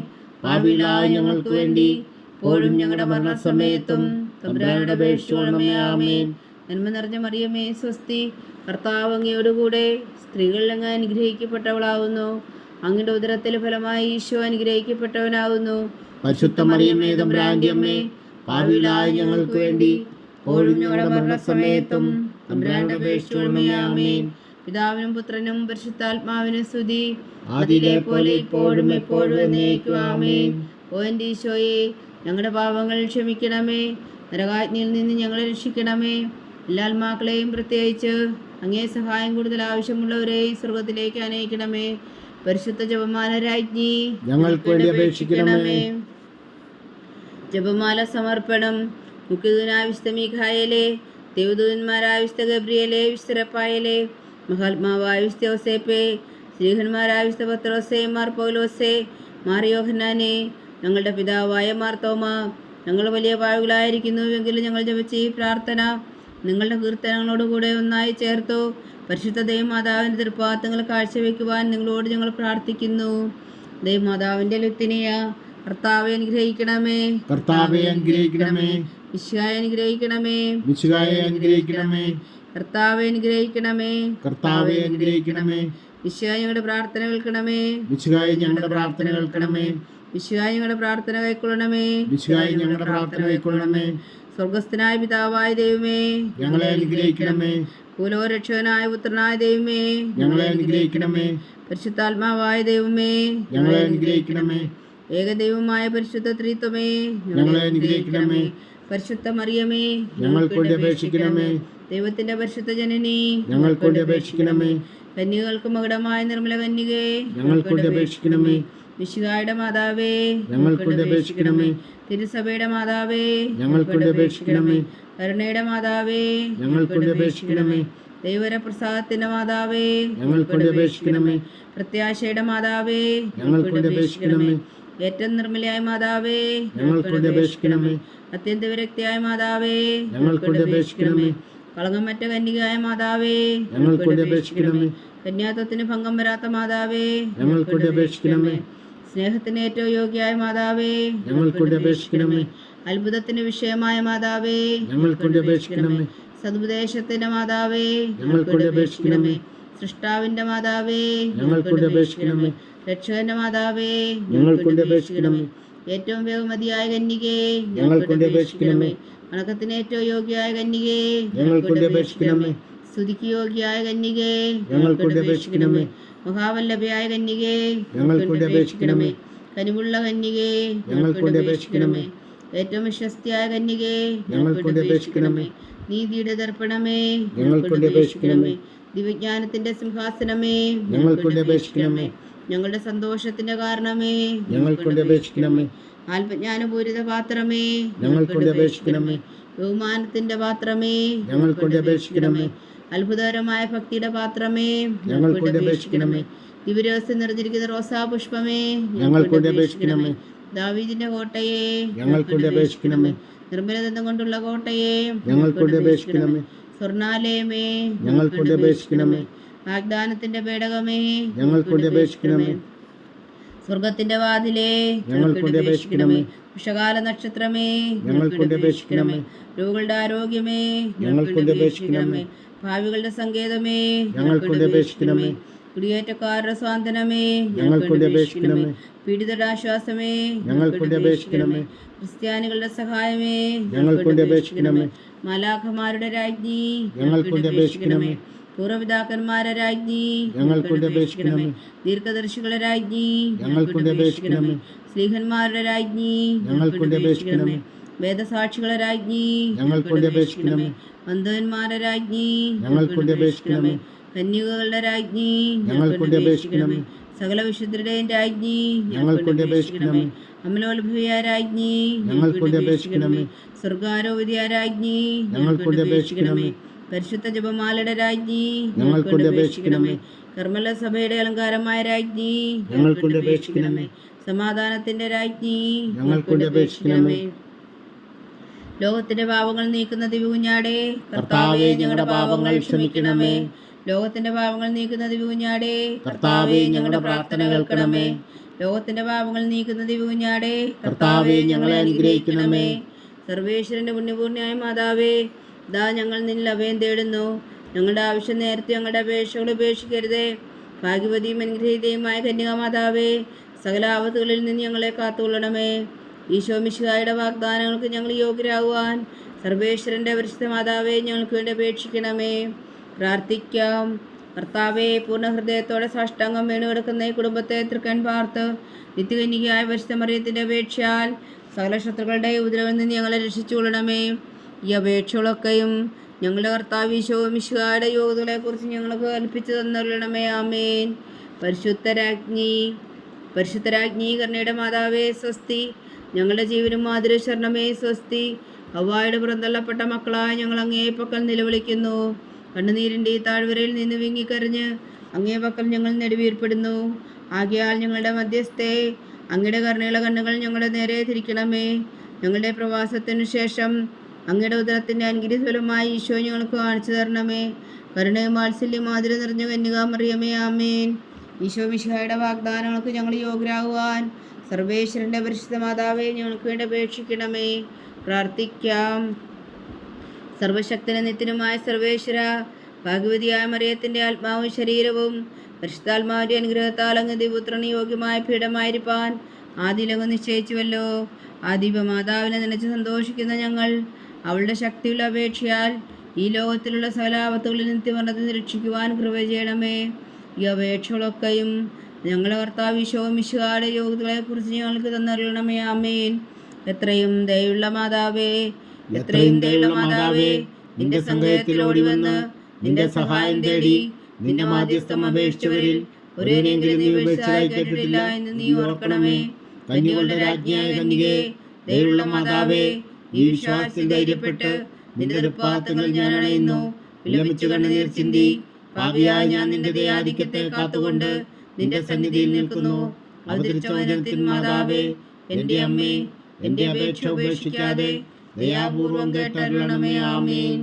പാപികളായ ഞങ്ങൾക്ക് വേണ്ടി ഇപ്പോഴും ഞങ്ങളുടെ മരണസമയത്തും തമ്പുരാനോട് അപേക്ഷിച്ചുകൊള്ളണമേ. ആമേൻ. നന്മ നിറഞ്ഞ മറിയമേ സ്വസ്തി, കർത്താവ് അങ്ങയോടുകൂടെ സ്ത്രീകളിൽ അങ്ങ് അനുഗ്രഹിക്കപ്പെട്ടവളാവുന്നു. അങ്ങയുടെ ഉദരത്തിൽ ഫലമായി ഈശോ അനുഗ്രഹിക്കപ്പെട്ടവനാവുന്നു. പരിശുദ്ധ മറിയമേ തമ്പുരാന്റെ അമ്മേ, പാപികളായ ഞങ്ങൾക്ക് വേണ്ടി ഇപ്പോഴും ഞങ്ങളുടെ മരണസമയത്തും തമ്പുരാനോട് അപേക്ഷിച്ചുകൊള്ളണമേ. ആമേൻ. പിതാവിനും പുത്രനും പരിശുദ്ധാത്മാവിനും സ്തുതി, ആദിയിലെ പോലെ ഇപ്പോഴും എപ്പോഴും എന്നേക്കും. ആമേൻ. ഓ എൻ്റെ ഈശോയെ, ഞങ്ങളുടെ പാപങ്ങൾ ക്ഷമിക്കണമേ. നരകാജ്ഞയിൽ നിന്ന് ഞങ്ങളെ രക്ഷിക്കണമേ. എല്ലാ ആത്മാക്കളെയും പ്രത്യേകിച്ച് അങ്ങേ സഹായം കൂടുതൽ ആവശ്യമുള്ളവരെയും സ്വർഗത്തിലേക്ക് അനയിക്കണമേ. പരിശുദ്ധ ജപമാല രാജ്ഞി ഞങ്ങൾക്ക് വേണ്ടി അപേക്ഷിക്കണമേ. ജപമാല സമർപ്പണം. മുഖ്യദൂതനായ വിശുദ്ധ മീഖായേലേ, ദേവദൂതന്മാരായ വിശുദ്ധ ഗബ്രിയേലേ, വിശുദ്ധ റഫായേലേ, മഹാത്മാവായ വിശുദ്ധ യോസേപ്പേ, ശ്രീഹന്മാരായ വിശുദ്ധ പത്രോസേ, മാർ പൗലോസേ, മാർ യോഹന്നാനേ, ഞങ്ങളുടെ പിതാവായ മാർ തോമാ, ഞങ്ങൾ വലിയ പാവികളായിരിക്കുന്നുവെങ്കിലും ഞങ്ങൾ ജപിച്ച ഈ പ്രാർത്ഥന നിങ്ങളുടെ കീർത്തനങ്ങളോടുകൂടെ ഒന്നായി ചേർത്തു പരിശുദ്ധ ദൈവമാതാവിൻ്റെ തൃപ്പാദങ്ങൾ കാഴ്ചവെക്കുവാൻ നിങ്ങളോട് ഞങ്ങൾ പ്രാർത്ഥിക്കുന്നു. ദൈവമാതാവിൻ്റെ ലുത്തിനിയ കർത്താവെ അനുഗ്രഹിക്കണമേ. കർത്താവെ അനുഗ്രഹിക്കണമേ. മിശിഹായെ അനുഗ്രഹിക്കണമേ. മിശിഹായെ അനുഗ്രഹിക്കണമേ. കർത്താവെ അനുഗ്രഹിക്കണമേ. കർത്താവെ അനുഗ്രഹിക്കണമേ. മിശിഹായെ ഞങ്ങളുടെ പ്രാർത്ഥന കേൾക്കണമേ. മിശിഹായെ ഞങ്ങളുടെ പ്രാർത്ഥന കേൾക്കണമേ. മിശിഹായെ ഞങ്ങളുടെ പ്രാർത്ഥന കൈക്കൊള്ളണമേ. മിശിഹായെ ഞങ്ങളുടെ പ്രാർത്ഥന കൈക്കൊള്ളണമേ. സ്വർഗസ്ഥനായ പിതാവായ ദൈവമേ, ഞങ്ങളെ അനുഗ്രഹിക്കണമേ. ഭൂലോകരക്ഷകനായ പുത്രനായ ദൈവമേ, ഞങ്ങളെ അനുഗ്രഹിക്കണമേ. പരിശുദ്ധാത്മാവായ ദൈവമേ, ഞങ്ങളെ അനുഗ്രഹിക്കണമേ. ഏകദൈവമായ പരിശുദ്ധ ത്രിത്വമേ, ഞങ്ങളെ അനുഗ്രഹിക്കണമേ. പരിശുദ്ധ മറിയമേ, ഞങ്ങൾക്ക് വേണ്ടി അപേക്ഷിക്കണമേ. ദൈവത്തിന്റെ പരിശുദ്ധ ജനനി, ഞങ്ങൾക്ക് വേണ്ടി അപേക്ഷിക്കണമേ. കന്യകൾക്ക് മകുടമായ നിർമ്മല കന്യകേ, ഞങ്ങൾക്ക് വേണ്ടി അപേക്ഷിക്കണമേ. മിശിഹായുടെ മാതാവേ, ഞങ്ങൾക്ക് വേണ്ടി അപേക്ഷിക്കണമേ. തിരുസഭയുടെ മാതാവേ, ഞങ്ങൾക്ക് വേണ്ടി അപേക്ഷിക്കണമേ. കരുണയുടെ മാതാവേ, ഞങ്ങൾക്ക് വേണ്ടി അപേക്ഷിക്കണമേ. ദൈവരപ്രസാദത്തിന്റെ മാതാവേ, ഞങ്ങൾക്ക് വേണ്ടി അപേക്ഷിക്കണമേ. പ്രത്യാശയുടെ മാതാവേ, ഞങ്ങൾക്ക് വേണ്ടി അപേക്ഷിക്കണമേ. ഏറ്റവും നിർമ്മലയായ മാതാവേ, ഞങ്ങൾക്ക് വേണ്ടി അപേക്ഷിക്കണമേ. അത്യന്ത വിരക്തിയായ മാതാവേ, ഞങ്ങൾക്ക് വേണ്ടി അപേക്ഷിക്കണമേ. കളങ്കമറ്റ കന്യകയായ മാതാവേ, ഞങ്ങൾക്ക് വേണ്ടി അപേക്ഷിക്കണമേ. കന്യാത്വത്തിന് ഭംഗം വരാത്ത മാതാവേ, ഞങ്ങൾക്ക് വേണ്ടി അപേക്ഷിക്കണമേ. സ്നേഹത്തിന് ഏറ്റവും യോഗ്യയായ മാതാവേ, ഞങ്ങൾക്ക് വേണ്ടി അപേക്ഷിക്കണമേ. അത്ഭുതത്തിന് വിഷയമായ മാതാവേ, ഞങ്ങൾക്ക് വേണ്ടി അപേക്ഷിക്കണമേ. സതുപദേശത്തിന്റെ മാതാവേ, ഞങ്ങൾക്ക് വേണ്ടി അപേക്ഷിക്കണമേ. സൃഷ്ടാവിന്റെ മാതാവേ, ഞങ്ങൾക്ക് വേണ്ടി അപേക്ഷിക്കണമേ. രക്ഷകന്റെ മാതാവേ, ഞങ്ങൾക്ക് വേണ്ടി അപേക്ഷിക്കണമേ. ഏറ്റവും ബഹുമതിയായ കന്യകേ, ഞങ്ങൾക്ക് വേണ്ടി അപേക്ഷിക്കണമേ. വണക്കത്തിന് ഏറ്റവും യോഗ്യയായ കന്യകേ, ഞങ്ങൾക്ക് വേണ്ടി അപേക്ഷിക്കണമേ. സ്തുതിക്ക് യോഗ്യയായ കന്യകേ, ഞങ്ങൾക്ക് വേണ്ടി അപേക്ഷിക്കണമേ. മഹാവല്ലഭയായ കന്യകേ, ഞങ്ങൾക്ക് വേണ്ടി അപേക്ഷിക്കണമേ. കനിവുള്ള കന്യകേ, ഞങ്ങൾക്ക് വേണ്ടി അപേക്ഷിക്കണമേ. ഏറ്റവും വിശ്വസ്തയായ കന്യകേ, ഞങ്ങൾക്ക് വേണ്ടി അപേക്ഷിക്കണമേ. നീതിയുടെ ദർപ്പണമേ, ഞങ്ങൾക്ക് വേണ്ടി അപേക്ഷിക്കണമേ. ദിവ്യജ്ഞാനത്തിന്റെ സിംഹാസനമേ, ഞങ്ങൾക്ക് വേണ്ടി അപേക്ഷിക്കണമേ. ഞങ്ങളുടെ സന്തോഷത്തിന്റെ കാരണമേ, ഞങ്ങൾക്ക് വേണ്ടി അപേക്ഷിക്കണമേ. ആത്മജ്ഞാനപൂരിത പാത്രമേ, ഞങ്ങൾക്ക് വേണ്ടി അപേക്ഷിക്കണമേ. ബഹുമാനത്തിന്റെ പാത്രമേ, ഞങ്ങൾക്ക് വേണ്ടി അപേക്ഷിക്കണമേ. അത്ഭുതകരമായ ഭക്തിയുടെ പാത്രമേ, ഞങ്ങൾക്ക് വേണ്ടി അപേക്ഷിക്കണമേ. ദിവ്യരഹസ്യം നിറഞ്ഞിരിക്കുന്ന റോസാ പുഷ്പമേ, ഞങ്ങൾക്ക് വേണ്ടി അപേക്ഷിക്കണമേ. ദാവീദിന്റെ കോട്ടയെ, ഞങ്ങൾക്ക് വേണ്ടി അപേക്ഷിക്കണമേ. നിർമ്മലദന്തം കൊണ്ടുള്ള കോട്ടയെ, ഞങ്ങൾക്ക് വേണ്ടി അപേക്ഷിക്കണമേ. സ്വർണാലയമേ, ഞങ്ങൾക്ക് വേണ്ടി അപേക്ഷിക്കണമേ. വാഗ്ദാനത്തിന്റെ പേടകമേ, ഞങ്ങൾക്ക് വേണ്ടി അപേക്ഷിക്കണമേ. സ്വർഗത്തിന്റെ വാതിലേ, ഞങ്ങൾക്ക് വേണ്ടി അപേക്ഷിക്കണമേ. ഉഷകാല നക്ഷത്രമേ, ഞങ്ങൾക്ക് വേണ്ടി അപേക്ഷിക്കണമേ. രോഗികളുടെ ആരോഗ്യമേ, ഞങ്ങൾക്ക് വേണ്ടി അപേക്ഷിക്കണമേ. ഭാവികളുടെ സങ്കേതമേ, ഞങ്ങൾക്ക് വേണ്ടി അപേക്ഷിക്കണമേ. കുടിയേറ്റക്കാരുടെ സ്വാതന്ത്ര്യമേ, ഞങ്ങൾക്ക് വേണ്ടി അപേക്ഷിക്കണമേ. പീഡിതരുടെ ആശ്വാസമേ, ഞങ്ങൾക്ക് വേണ്ടി അപേക്ഷിക്കണമേ. ക്രിസ്ത്യാനികളുടെ സഹായമേ, ഞങ്ങൾക്ക് വേണ്ടി അപേക്ഷിക്കണമേ. മാലാഖമാരുടെ രാജ്ഞി, ഞങ്ങൾക്ക് വേണ്ടി അപേക്ഷിക്കണമേ. പൂർവ്വപിതാക്കന്മാരുടെ രാജ്ഞി, ഞങ്ങൾക്ക് വേണ്ടി അപേക്ഷിക്കണമേ. ദീർഘദർശികളുടെ രാജ്ഞി, ഞങ്ങൾക്ക് വേണ്ടി അപേക്ഷിക്കണമേ. സ്ലീഹന്മാരുടെ രാജ്ഞി, ഞങ്ങൾക്ക് വേണ്ടി അപേക്ഷിക്കണമേ. വേദസാക്ഷികളുടെ രാജ്ഞി, ഞങ്ങൾക്ക് വേണ്ടി അപേക്ഷിക്കണമേ. വന്ധുവന്മാരുടെ രാജ്ഞി, ഞങ്ങൾക്ക് വേണ്ടി അപേക്ഷിക്കണമേ. കന്യകകളുടെ രാജ്ഞി, ഞങ്ങൾക്ക് വേണ്ടി അപേക്ഷിക്കണമേ. സകല വിശുദ്ധരുടെയും രാജ്ഞി, ഞങ്ങൾക്ക് വേണ്ടി അപേക്ഷിക്കണമേ. അമലോത്ഭവിയ രാജ്ഞി, ഞങ്ങൾക്ക് വേണ്ടി അപേക്ഷിക്കണമേ. സ്വർഗാരോപിതയ രാജ്ഞി, ഞങ്ങൾക്ക് വേണ്ടി അപേക്ഷിക്കണമേ. പരിശുദ്ധ ജപമാലയുടെ രാജ്ഞി, ഞങ്ങൾക്ക് വേണ്ടി അപേക്ഷിക്കണമേ. കർമ്മല സഭയുടെ അലങ്കാരമായ രാജ്ഞി, ഞങ്ങൾക്ക് വേണ്ടി അപേക്ഷിക്കണമേ. സമാധാനത്തിന്റെ രാജ്ഞി, ഞങ്ങൾക്ക് വേണ്ടി അപേക്ഷിക്കണമേ. ലോകത്തിന്റെ പാപങ്ങൾ നീക്കുന്ന ദിവ്യകുഞ്ഞാടേ, കർത്താവേ, ഞങ്ങളുടെ പാപങ്ങൾ ക്ഷമിക്കണമേ. ലോകത്തിന്റെ പാപങ്ങൾ നീക്കുന്ന ദിവ്യകുഞ്ഞാടേ, കർത്താവേ, ഞങ്ങളുടെ പ്രാർത്ഥന കേൾക്കണമേ. ലോകത്തിന്റെ പാപങ്ങൾ നീക്കുന്ന ദിവ്യകുഞ്ഞാടേ, കർത്താവേ, ഞങ്ങളെ അനുഗ്രഹിക്കണമേ. സർവേശ്വരന്റെ പുണ്യപൂർണ്ണയായ മാതാവേ, ദാ ഞങ്ങൾ നിന്നിൽ അഭയം തേടുന്നു. ഞങ്ങളുടെ ആവശ്യം നേരത്തെ ഞങ്ങളുടെ അപേക്ഷകൾ ഉപേക്ഷിക്കരുതേ. ഭാഗ്യവതിയും അനുഗ്രഹീതയുമായ കന്യകാമാതാവേ, സകല ആപത്തുകളിൽ നിന്ന് ഞങ്ങളെ കാത്തുകൊള്ളണമേ. ഈശോ മിശിഹായുടെ വാഗ്ദാനങ്ങൾക്ക് ഞങ്ങൾ യോഗ്യരാകുവാൻ സർവേശ്വരന്റെ പരിശുദ്ധ മാതാവേ, ഞങ്ങൾക്ക് വേണ്ടി അപേക്ഷിക്കണമേ. പ്രാർത്ഥിക്കാം. കർത്താവേ, പൂർണ്ണ ഹൃദയത്തോടെ സാഷ്ടാംഗം വീണു കിടക്കുന്ന ഈ കുടുംബത്തെ തൃക്കൺ പാർത്ത് നിത്യകന്യകയായ പരിശുദ്ധ മറിയത്തിന്റെ അപേക്ഷയാൽ സകല ശത്രുക്കളുടെ ഉപദ്രവത്തിൽ നിന്ന് ഞങ്ങളെ രക്ഷിച്ചുകൊള്ളണമേ. ഈ അപേക്ഷകളൊക്കെയും ഞങ്ങളുടെ കർത്താവ് ഈശോ മിശിഹായുടെ യോഗ്യതകളെക്കുറിച്ച് ഞങ്ങൾക്ക് കൽപ്പിച്ചു തന്നരുളണമേ. ആമേൻ. പരിശുദ്ധരാജ്ഞി കരുണയുടെ മാതാവേ സ്വസ്തി. ഞങ്ങളുടെ ജീവനും മാതിരി ശരണമേ സ്വസ്തി. ഹവ്വായുടെ പുറന്തള്ളപ്പെട്ട മക്കളായ ഞങ്ങൾ അങ്ങേ പക്കൽ നിലവിളിക്കുന്നു. കണ്ണുനീരിൻ്റെ ഈ താഴ്വരയിൽ നിന്ന് വിങ്ങിക്കരഞ്ഞ് അങ്ങേ പക്കൽ ഞങ്ങൾ നെടുവീർപ്പെടുന്നു. ആകയാൽ ഞങ്ങളുടെ മധ്യസ്ഥേ, അങ്ങയുടെ കരുണയുള്ള കണ്ണുകൾ ഞങ്ങളുടെ നേരെ തിരിക്കണമേ. ഞങ്ങളുടെ പ്രവാസത്തിനു ശേഷം അങ്ങയുടെ ഉദരത്തിൻ്റെ അനുഗ്രഹഫലമായി ഈശോ ഞങ്ങൾക്ക് കാണിച്ചു തരണമേ. കരുണയും വാത്സല്യം മാതിരി നിറഞ്ഞ കന്യകാമറിയമേ. ആമേൻ. ഈശോ മിശിഹായുടെ വാഗ്ദാനങ്ങൾക്ക് ഞങ്ങൾ യോഗ്യരാകുവാൻ സർവേശ്വരൻ്റെ പരിശുദ്ധ മാതാവേ, ഞങ്ങൾക്ക് വേണ്ടി അപേക്ഷിക്കണമേ. പ്രാർത്ഥിക്കാം. സർവശക്തനും നിത്യനുമായ സർവേശ്വര, ഭാഗ്യവതിയായ മറിയത്തിൻ്റെ ആത്മാവും ശരീരവും പരിശുദ്ധാത്മാവിൻ്റെ അനുഗ്രഹത്താൽ അങ്ങ് ദിവ്യപുത്രന് യോഗ്യമായ പീഠമായിരിക്കാൻ ആദിയിലങ്ങ് നിശ്ചയിച്ചുവല്ലോ. ആ ദിവ്യമാതാവിനെ നനച്ച് സന്തോഷിക്കുന്ന ഞങ്ങൾ അവളുടെ ശക്തിയുള്ള അപേക്ഷയാൽ ഈ ലോകത്തിലുള്ള സകല ആപത്തുകളിൽ നിത്യമരണത്തിൽ രക്ഷിക്കുവാൻ കൃപ ചെയ്യണമേ. ഈ അപേക്ഷകളൊക്കെയും ഞങ്ങളുടെ കർത്താവ് ഈശോ മിശിഹായുടെ യോഗ്യതകളെക്കുറിച്ച് ഞങ്ങൾക്ക് തന്നരുളണമേ. ആമേൻ. എത്രയും ദയുള്ള മാതാവേ, നിന്റെ സങ്കേതത്തിൽ ഓടി വന്ന് നിന്റെ സഹായം തേടി നിന്റെ മാധ്യസ്ഥം അപേക്ഷിച്ചവരിൽ ഒരേനെങ്കിലും നീ ഉപേക്ഷിച്ചതായി കേട്ടിട്ടില്ല എന്ന് നീ ഓർക്കണമേ. കന്യകളുടെ രാജ്ഞിയായ കന്യകേ, ദയുള്ള മാതാവേ, ഈ വിശ്വാസത്തിൽ ധൈര്യപ്പെട്ട് നിന്റെ തൃപ്പാദങ്ങളിൽ ഞാൻ അണയുന്നു. വിലപിച്ചു കണ്ണുനീർ ചിന്തി പാപിയായ ഞാൻ നിന്റെ ദയാധിക്യത്തെ കാത്തുകൊണ്ട് നിന്റെ സന്നിധിയിൽ നിൽക്കുന്നു. അവതരിച്ച വചനത്തിൻ മാതാവേ, എന്റെ അമ്മേ, എന്റെ അപേക്ഷ ഉപേക്ഷിക്കാതെ ദയാപൂർവം കേട്ടരുളണമേ. ആമേൻ.